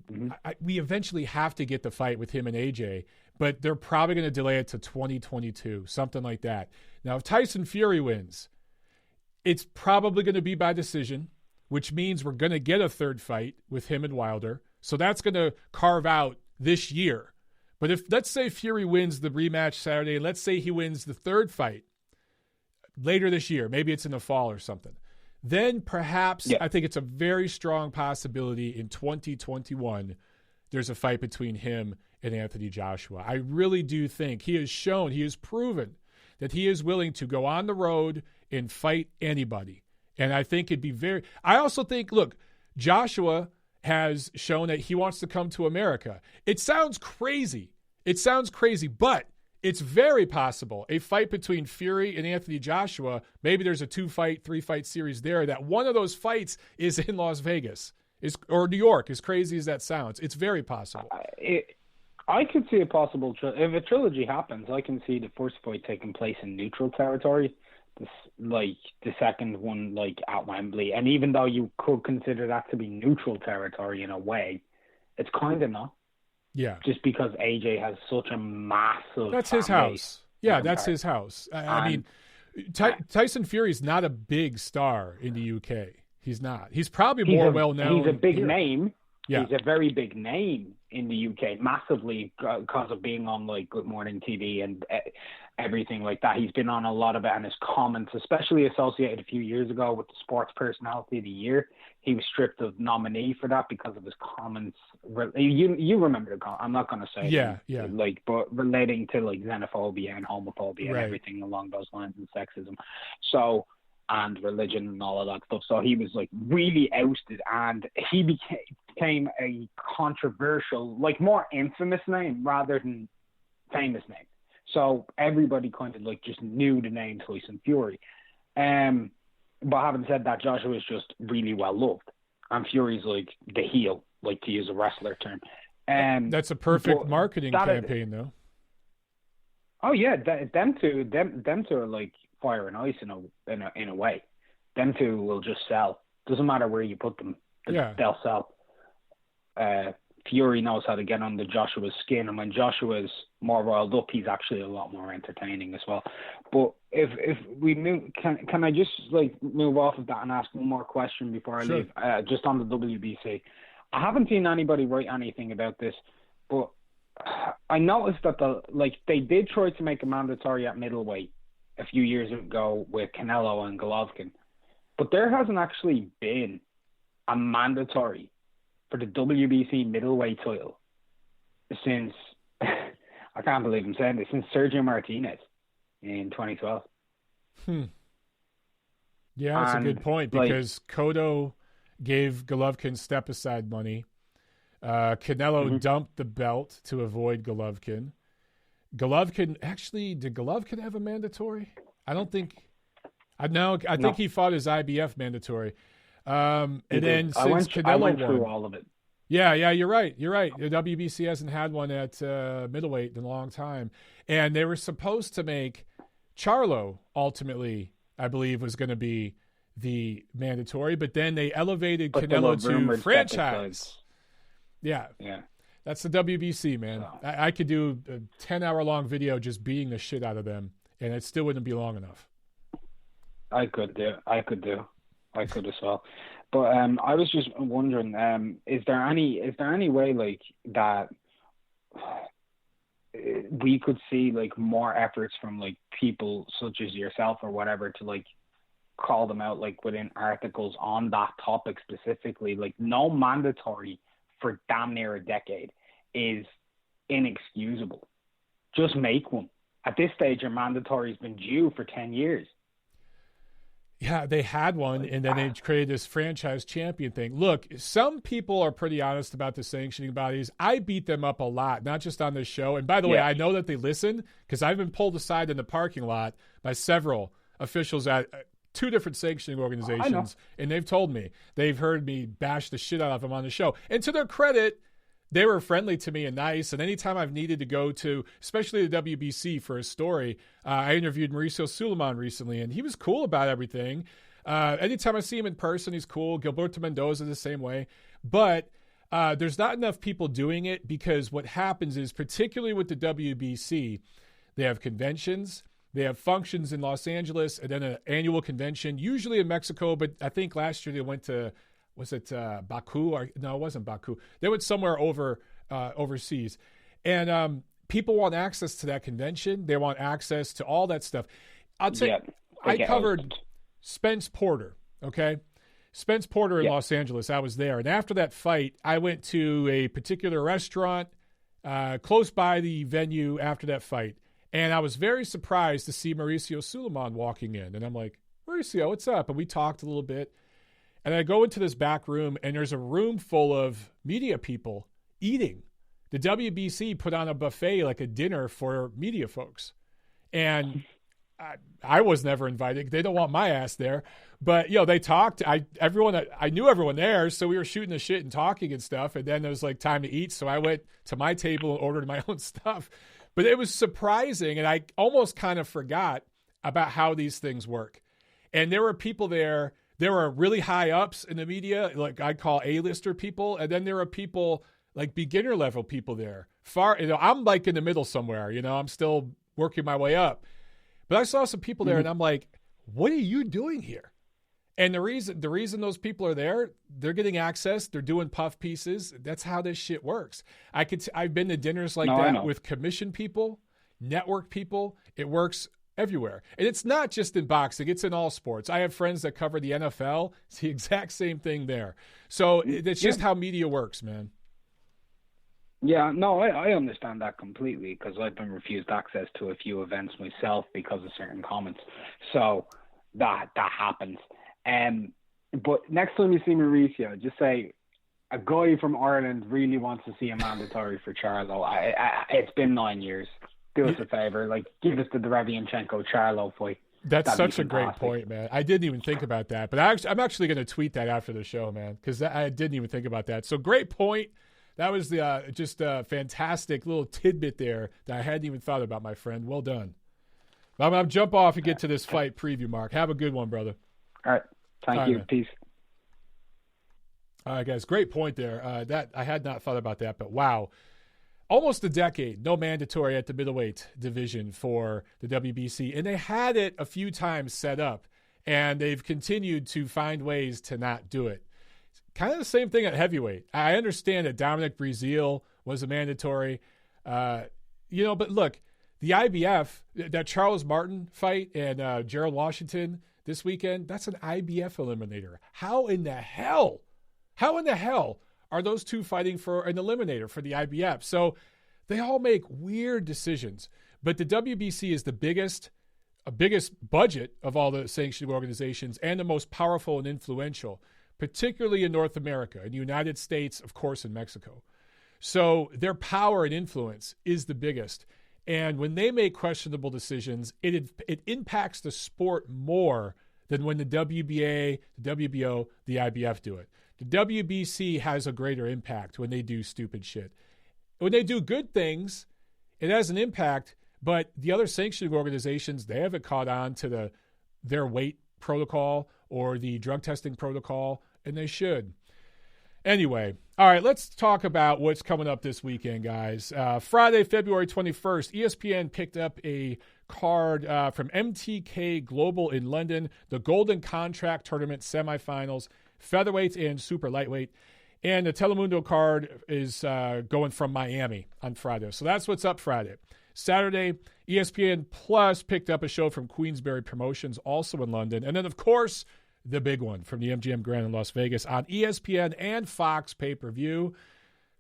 eventually have to get the fight with him and AJ, but they're probably going to delay it to 2022, something like that. Now, if Tyson Fury wins, it's probably going to be by decision, which means we're going to get a third fight with him and Wilder. So that's going to carve out this year. But if, let's say Fury wins the rematch Saturday, and let's say he wins the third fight later this year, maybe it's in the fall or something, then perhaps I think it's a very strong possibility in 2021 there's a fight between him and Anthony Joshua. I really do think he has proven that he is willing to go on the road and fight anybody. And I think I also think, look, Joshua has shown that he wants to come to America. It sounds crazy, but it's very possible a fight between Fury and Anthony Joshua, maybe there's a 2-fight, 3-fight series there, that one of those fights is in Las Vegas or New York, as crazy as that sounds. It's very possible. I could see a possible if a trilogy happens, I can see the first fight taking place in neutral territory, the second one at Wembley. And even though you could consider that to be neutral territory in a way, it's kind of not. Yeah. Just because AJ has such a massive... That's his house. Yeah, that's his house. I mean, Tyson Fury is not a big star in the UK. He's not. He's probably more well-known. He's a big name. Yeah. He's a very big name in the UK, massively because of being on Good Morning TV and everything like that. He's been on a lot of it, and his comments, especially associated a few years ago with the Sports Personality of the Year, he was stripped of nominee for that because of his comments. You remember the comment? I'm not going to say. Yeah. But relating to xenophobia and homophobia and everything along those lines, and sexism. So. And religion and all of that stuff. So he was really ousted, and he became a controversial, more infamous name rather than famous name. So everybody kind of just knew the name Tyson Fury. But having said that, Joshua is just really well loved, and Fury's the heel, to use a wrestler term. That's a perfect marketing campaign, though. Oh yeah, them two are fire and ice in a way. Them two will just sell. Doesn't matter where you put them. They'll sell. Fury knows how to get under Joshua's skin, and when Joshua's more riled up, he's actually a lot more entertaining as well. But if we move, can I just move off of that and ask one more question before I leave? Just on the WBC, I haven't seen anybody write anything about this, but I noticed that they did try to make a mandatory at middleweight a few years ago with Canelo and Golovkin, but there hasn't actually been a mandatory for the WBC middleweight title since I can't believe I'm saying this, since Sergio Martinez. in 2012. Yeah, that's a good point because Cotto gave Golovkin step-aside money. Canelo dumped the belt to avoid Golovkin. Did Golovkin have a mandatory? I don't think. I think he fought his IBF mandatory. And then since Canelo I went won, through all of it. Yeah, you're right. The WBC hasn't had one at middleweight in a long time. And they were supposed to make Charlo ultimately, I believe, was going to be the mandatory, but then they elevated Canelo to franchise. Yeah. That's the WBC, man. So. I could do a 10-hour-long video just beating the shit out of them, and it still wouldn't be long enough. I could as well. But I was just wondering, is there any way like that we could see like more efforts from like people such as yourself or whatever to like call them out like within articles on that topic specifically? Like no mandatory for damn near a decade is inexcusable. Just make one. At this stage, your mandatory has been due for 10 years. Yeah, they had one, and then they created this franchise champion thing. Look, some people are pretty honest about the sanctioning bodies. I beat them up a lot, not just on this show. And by the way, I know that they listen because I've been pulled aside in the parking lot by several officials at two different sanctioning organizations, and they've told me. They've heard me bash the shit out of them on the show. And to their credit, they were friendly to me and nice. And anytime I've needed to go to, especially the WBC for a story, I interviewed Mauricio Suleiman recently, and he was cool about everything. Anytime I see him in person, he's cool. Gilberto Mendoza the same way. But there's not enough people doing it because what happens is, particularly with the WBC, they have conventions. They have functions in Los Angeles and then an annual convention, usually in Mexico. But I think last year they went to, was it Baku? No, it wasn't Baku. They went somewhere overseas. And people want access to that convention. They want access to all that stuff. I'll tell you, I covered Spence Porter, okay? Spence Porter in Los Angeles. I was there. And after that fight, I went to a particular restaurant close by the venue after that fight. And I was very surprised to see Mauricio Suleiman walking in. And I'm like, Mauricio, what's up? And we talked a little bit. And I go into this back room, and there's a room full of media people eating. The WBC put on a buffet, like a dinner for media folks. And I was never invited. They don't want my ass there. But, they talked. I knew everyone there, so we were shooting the shit and talking and stuff. And then it was like time to eat. So I went to my table and ordered my own stuff. But it was surprising, and I almost kind of forgot about how these things work. And there were people there. There were really high ups in the media, like I'd call A-lister people. And then there were people like beginner level people there. I'm like in the middle somewhere, I'm still working my way up. But I saw some people there and I'm like, what are you doing here? And the reason those people are there, they're getting access. They're doing puff pieces. That's how this shit works. I've been to dinners like that with commission people, network people. It works everywhere. And it's not just in boxing. It's in all sports. I have friends that cover the NFL. It's the exact same thing there. So it's just how media works, man. Yeah, no, I understand that completely because I've been refused access to a few events myself because of certain comments. So that happens. But next time you see Mauricio, just say, a guy from Ireland really wants to see a mandatory for Charlo. It's been 9 years. Do us a favor, give us the Derevyanchenko Charlo fight. That'd such a great point, man. I didn't even think about that, but I'm actually going to tweet that after the show, man, because I didn't even think about that. So great point. That was just a fantastic little tidbit there that I hadn't even thought about, my friend. Well done. I'm going to jump off and get to this fight preview, Mark. Have a good one, brother. All right. Thank you. Man. Peace. All right, guys. Great point there. That I had not thought about that, but wow. Almost a decade, no mandatory at the middleweight division for the WBC. And they had it a few times set up, and they've continued to find ways to not do it. Kind of the same thing at heavyweight. I understand that Dominic Breazeale was a mandatory, but look, the IBF, that Charles Martin fight and Gerald Washington this weekend, that's an IBF eliminator. How in the hell are those two fighting for an eliminator for the IBF? So they all make weird decisions. But the WBC is the biggest, biggest budget of all the sanctioning organizations and the most powerful and influential, particularly in North America, in the United States, of course, in Mexico. So their power and influence is the biggest. And when they make questionable decisions, it impacts the sport more than when the WBA, the WBO, the IBF do it. The WBC has a greater impact when they do stupid shit. When they do good things, it has an impact, but the other sanctioning organizations, they haven't caught on to their weight protocol or the drug testing protocol, and they should. Anyway, all right, let's talk about what's coming up this weekend, guys. Friday, February 21st, ESPN picked up a card from MTK Global in London, the Golden Contract Tournament semifinals, featherweight and super lightweight. And the Telemundo card is going from Miami on Friday. So that's what's up Friday. Saturday, ESPN Plus picked up a show from Queensberry Promotions, also in London. And then, of course, the big one from the MGM Grand in Las Vegas on ESPN and Fox pay-per-view.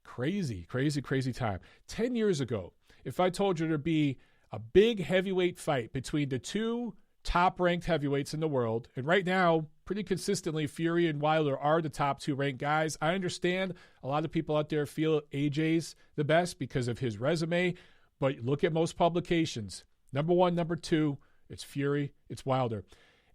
Crazy, crazy, crazy time. 10 years ago, if I told you there'd be a big heavyweight fight between the two top-ranked heavyweights in the world, and right now, pretty consistently, Fury and Wilder are the top two ranked guys. I understand a lot of people out there feel AJ's the best because of his resume, but look at most publications. Number one, number two, it's Fury, it's Wilder.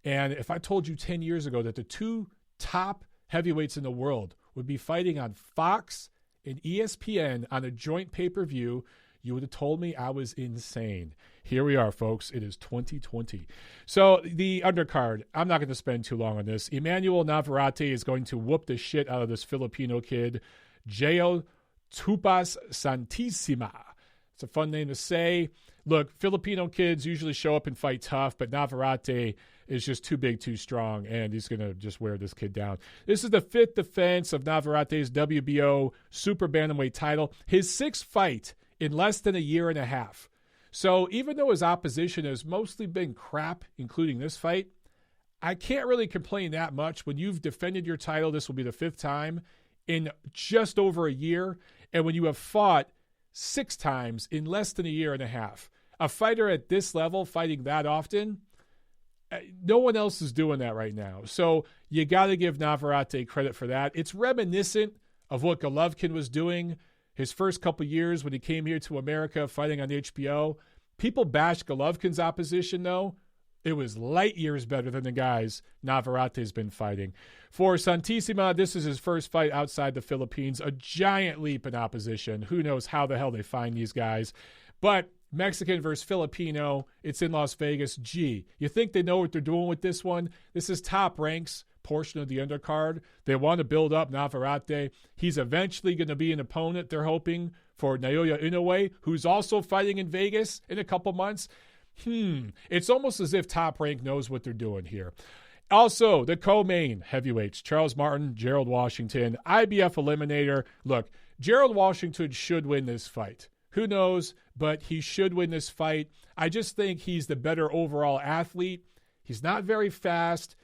And if I told you 10 years ago that the two top heavyweights in the world would be fighting on Fox and ESPN on a joint pay-per-view, you would have told me I was insane. Here we are, folks. It is 2020. So the undercard, I'm not going to spend too long on this. Emmanuel Navarrete is going to whoop the shit out of this Filipino kid, Geo Tupas Santissima. It's a fun name to say. Look, Filipino kids usually show up and fight tough, but Navarrete is just too big, too strong, and he's going to just wear this kid down. This is the fifth defense of Navarrete's WBO super bantamweight title, his sixth fight in less than a year and a half. So even though his opposition has mostly been crap, including this fight, I can't really complain that much. When you've defended your title, this will be the fifth time in just over a year, and when you have fought 6 times in less than a year and a half. A fighter at this level fighting that often, no one else is doing that right now. So you got to give Navarrete credit for that. It's reminiscent of what Golovkin was doing his first couple years when he came here to America fighting on HBO. People bashed Golovkin's opposition, though. It was light years better than the guys Navarrete's been fighting. For Santissima, this is his first fight outside the Philippines. A giant leap in opposition. Who knows how the hell they find these guys. But Mexican versus Filipino, it's in Las Vegas. Gee, you think they know what they're doing with this one? This is top ranks portion of the undercard. They want to build up Navarrete. He's eventually going to be an opponent, they're hoping, for Naoya Inoue, who's also fighting in Vegas in a couple months. It's almost as if Top Rank knows what they're doing here. Also, the co-main heavyweights, Charles Martin, Gerald Washington, IBF eliminator. Look, Gerald Washington should win this fight. Who knows, but he should win this fight. I just think he's the better overall athlete. He's not very fast,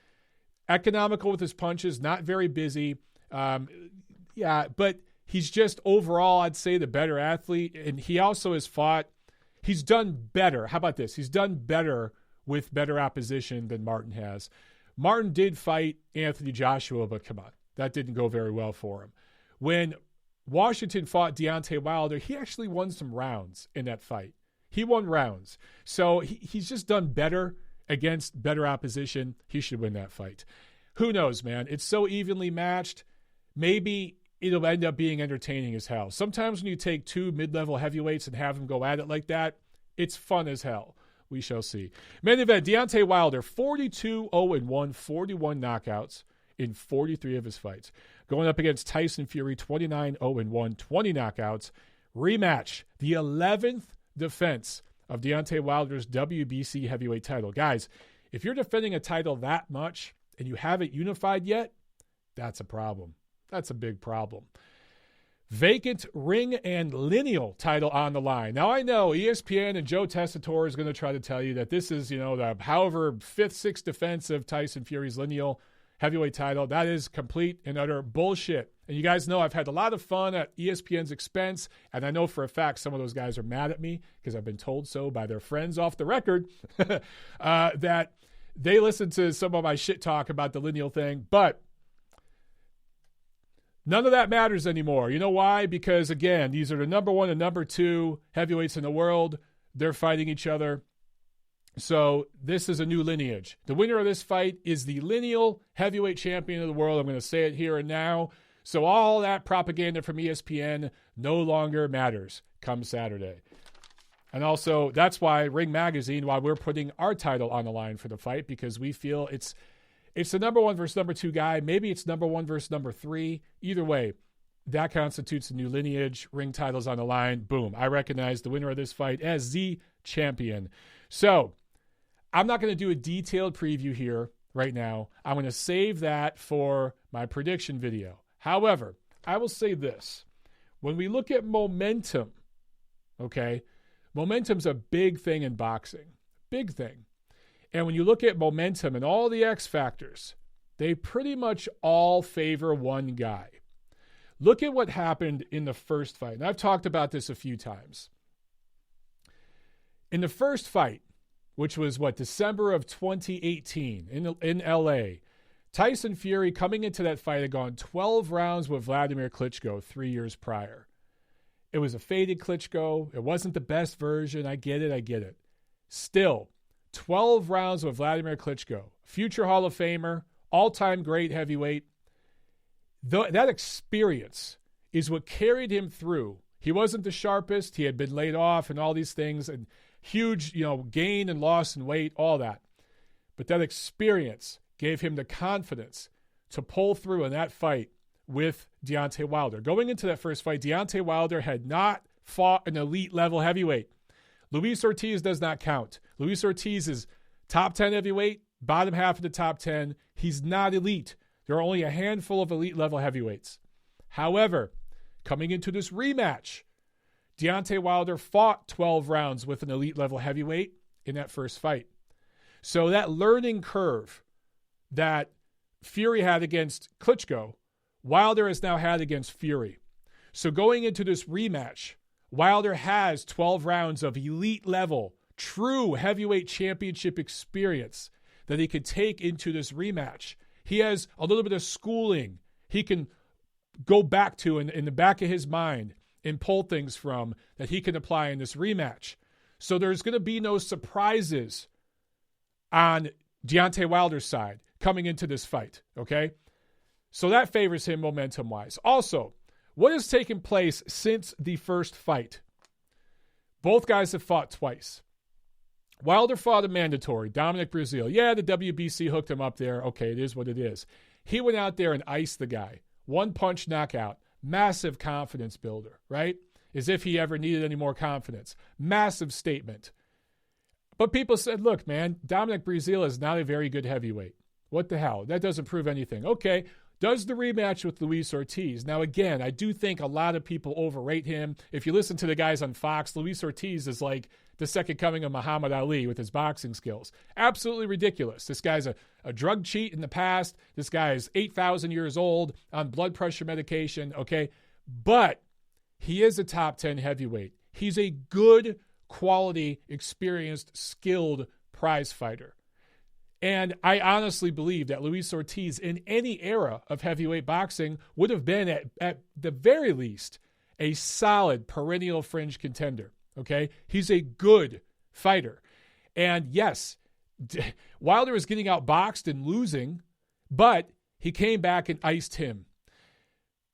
economical with his punches, not very busy. But he's just overall, I'd say, the better athlete. And he also has fought. He's done better. How about this? He's done better with better opposition than Martin has. Martin did fight Anthony Joshua, but come on, that didn't go very well for him. When Washington fought Deontay Wilder, he actually won some rounds in that fight. He won rounds. So he's just done better against better opposition. He should win that fight. Who knows, man? It's so evenly matched. Maybe it'll end up being entertaining as hell. Sometimes when you take two mid-level heavyweights and have them go at it like that, it's fun as hell. We shall see. Main event, Deontay Wilder, 42-0-1, 41 knockouts in 43 of his fights. Going up against Tyson Fury, 29-0-1, 20 knockouts. Rematch, the 11th defense of Deontay Wilder's WBC heavyweight title. Guys, if you're defending a title that much and you haven't unified yet, that's a problem. That's a big problem. Vacant ring and lineal title on the line. Now, I know ESPN and Joe Tessitore is going to try to tell you that this is, the however 5th, 6th defense of Tyson Fury's lineal. heavyweight title. That is complete and utter bullshit. And you guys know I've had a lot of fun at ESPN's expense, and I know for a fact some of those guys are mad at me because I've been told so by their friends off the record that they listen to some of my shit talk about the lineal thing. But none of that matters anymore. You know why? Because, again, these are the number 1 and number 2 heavyweights in the world. They're fighting each other. So this is a new lineage. The winner of this fight is the lineal heavyweight champion of the world. I'm going to say it here and now. So all that propaganda from ESPN no longer matters come Saturday. And also, that's why Ring Magazine, why we're putting our title on the line for the fight, because we feel it's the number 1 versus number 2 guy. Maybe it's number 1 versus number 3. Either way, that constitutes a new lineage. Ring titles on the line. Boom. I recognize the winner of this fight as the champion. So I'm not going to do a detailed preview here right now. I'm going to save that for my prediction video. However, I will say this. When we look at momentum, okay, momentum's a big thing in boxing. Big thing. And when you look at momentum and all the X factors, they pretty much all favor one guy. Look at what happened in the first fight. And I've talked about this a few times. In the first fight, which was December of 2018 in LA, Tyson Fury coming into that fight had gone 12 rounds with Vladimir Klitschko 3 years prior. It was a faded Klitschko. It wasn't the best version. I get it. Still, 12 rounds with Vladimir Klitschko, future Hall of Famer, all-time great heavyweight. That experience is what carried him through. He wasn't the sharpest. He had been laid off and all these things and huge, gain and loss in weight, all that. But that experience gave him the confidence to pull through in that fight with Deontay Wilder. Going into that first fight, Deontay Wilder had not fought an elite level heavyweight. Luis Ortiz does not count. Luis Ortiz is top 10 heavyweight, bottom half of the top 10. He's not elite. There are only a handful of elite level heavyweights. However, coming into this rematch, Deontay Wilder fought 12 rounds with an elite level heavyweight in that first fight. So that learning curve that Fury had against Klitschko, Wilder has now had against Fury. So going into this rematch, Wilder has 12 rounds of elite level, true heavyweight championship experience that he could take into this rematch. He has a little bit of schooling he can go back to in the back of his mind and pull things from that he can apply in this rematch. So there's going to be no surprises on Deontay Wilder's side coming into this fight, okay? So that favors him momentum-wise. Also, what has taken place since the first fight? Both guys have fought twice. Wilder fought a mandatory, Dominic Breazeale. Yeah, the WBC hooked him up there. Okay, it is what it is. He went out there and iced the guy. One punch knockout. Massive confidence builder, right? As if he ever needed any more confidence. Massive statement. But people said, look, man, Dominic Breazeale is not a very good heavyweight. What the hell? That doesn't prove anything. Okay, does the rematch with Luis Ortiz. Now, again, I do think a lot of people overrate him. If you listen to the guys on Fox, Luis Ortiz is like the second coming of Muhammad Ali with his boxing skills. Absolutely ridiculous. This guy's a drug cheat in the past. This guy is 8,000 years old on blood pressure medication, okay? But he is a top 10 heavyweight. He's a good, quality, experienced, skilled prize fighter. And I honestly believe that Luis Ortiz in any era of heavyweight boxing would have been at the very least a solid perennial fringe contender. Okay. He's a good fighter. And yes, Wilder is getting outboxed and losing, but he came back and iced him.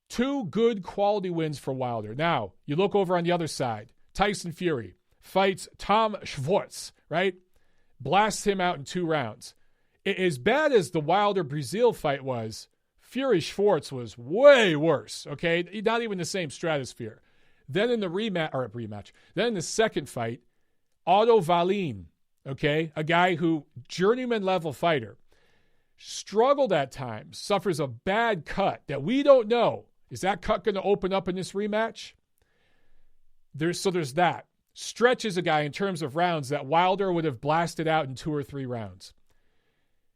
2 good quality wins for Wilder. Now, you look over on the other side. Tyson Fury fights Tom Schwartz, right? Blasts him out in 2 rounds. As bad as the Wilder-Breazeale fight was, Fury-Schwartz was way worse, okay? Not even the same stratosphere. Then in the rematch, then in the second fight, Otto Wallin, okay? A guy who, journeyman-level fighter, struggled at times, suffers a bad cut that we don't know. Is that cut going to open up in this rematch? There's that. Stretches a guy in terms of rounds that Wilder would have blasted out in 2 or 3 rounds.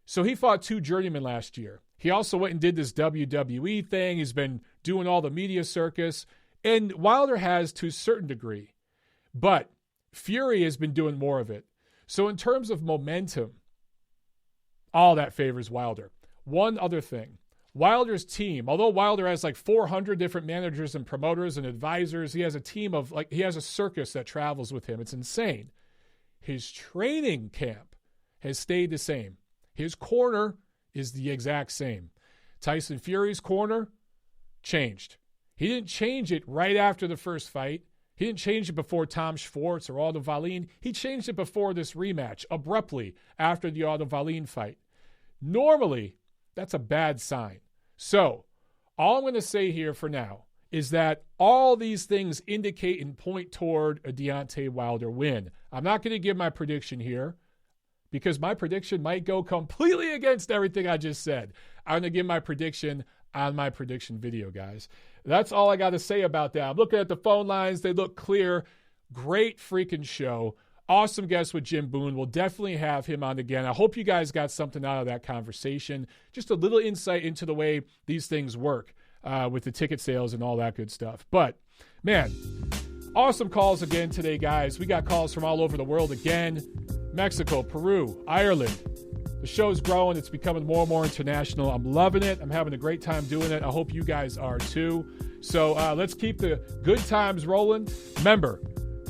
So he fought 2 journeymen last year. He also went and did this WWE thing. He's been doing all the media circus. And Wilder has to a certain degree. But Fury has been doing more of it. So in terms of momentum, all that favors Wilder. One other thing. Wilder's team, although Wilder has like 400 different managers and promoters and advisors, he has a team of, like, he has a circus that travels with him. It's insane. His training camp has stayed the same. His corner is the exact same. Tyson Fury's corner changed. He didn't change it right after the first fight. He didn't change it before Tom Schwartz or Aldo Valine. He changed it before this rematch, abruptly, after the Aldo Valine fight. Normally, that's a bad sign. So, all I'm going to say here for now is that all these things indicate and point toward a Deontay Wilder win. I'm not going to give my prediction here because my prediction might go completely against everything I just said. I'm going to give my prediction on my prediction video, guys. That's all I got to say about that. I'm looking at the phone lines. They look clear. Great freaking show. Awesome guest with Jim Boone. We'll definitely have him on again. I hope you guys got something out of that conversation. Just a little insight into the way these things work with the ticket sales and all that good stuff. But, man, awesome calls again today, guys. We got calls from all over the world again. Mexico, Peru, Ireland. The show's growing. It's becoming more and more international. I'm loving it. I'm having a great time doing it. I hope you guys are too. So let's keep the good times rolling. Remember,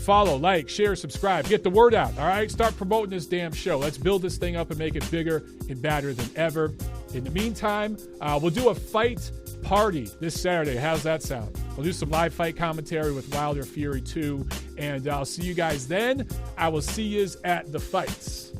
follow, like, share, subscribe. Get the word out, all right? Start promoting this damn show. Let's build this thing up and make it bigger and badder than ever. In the meantime, we'll do a fight party this Saturday. How's that sound? We'll do some live fight commentary with Wilder-Fury2, and I'll see you guys then. I will see yous at the fights.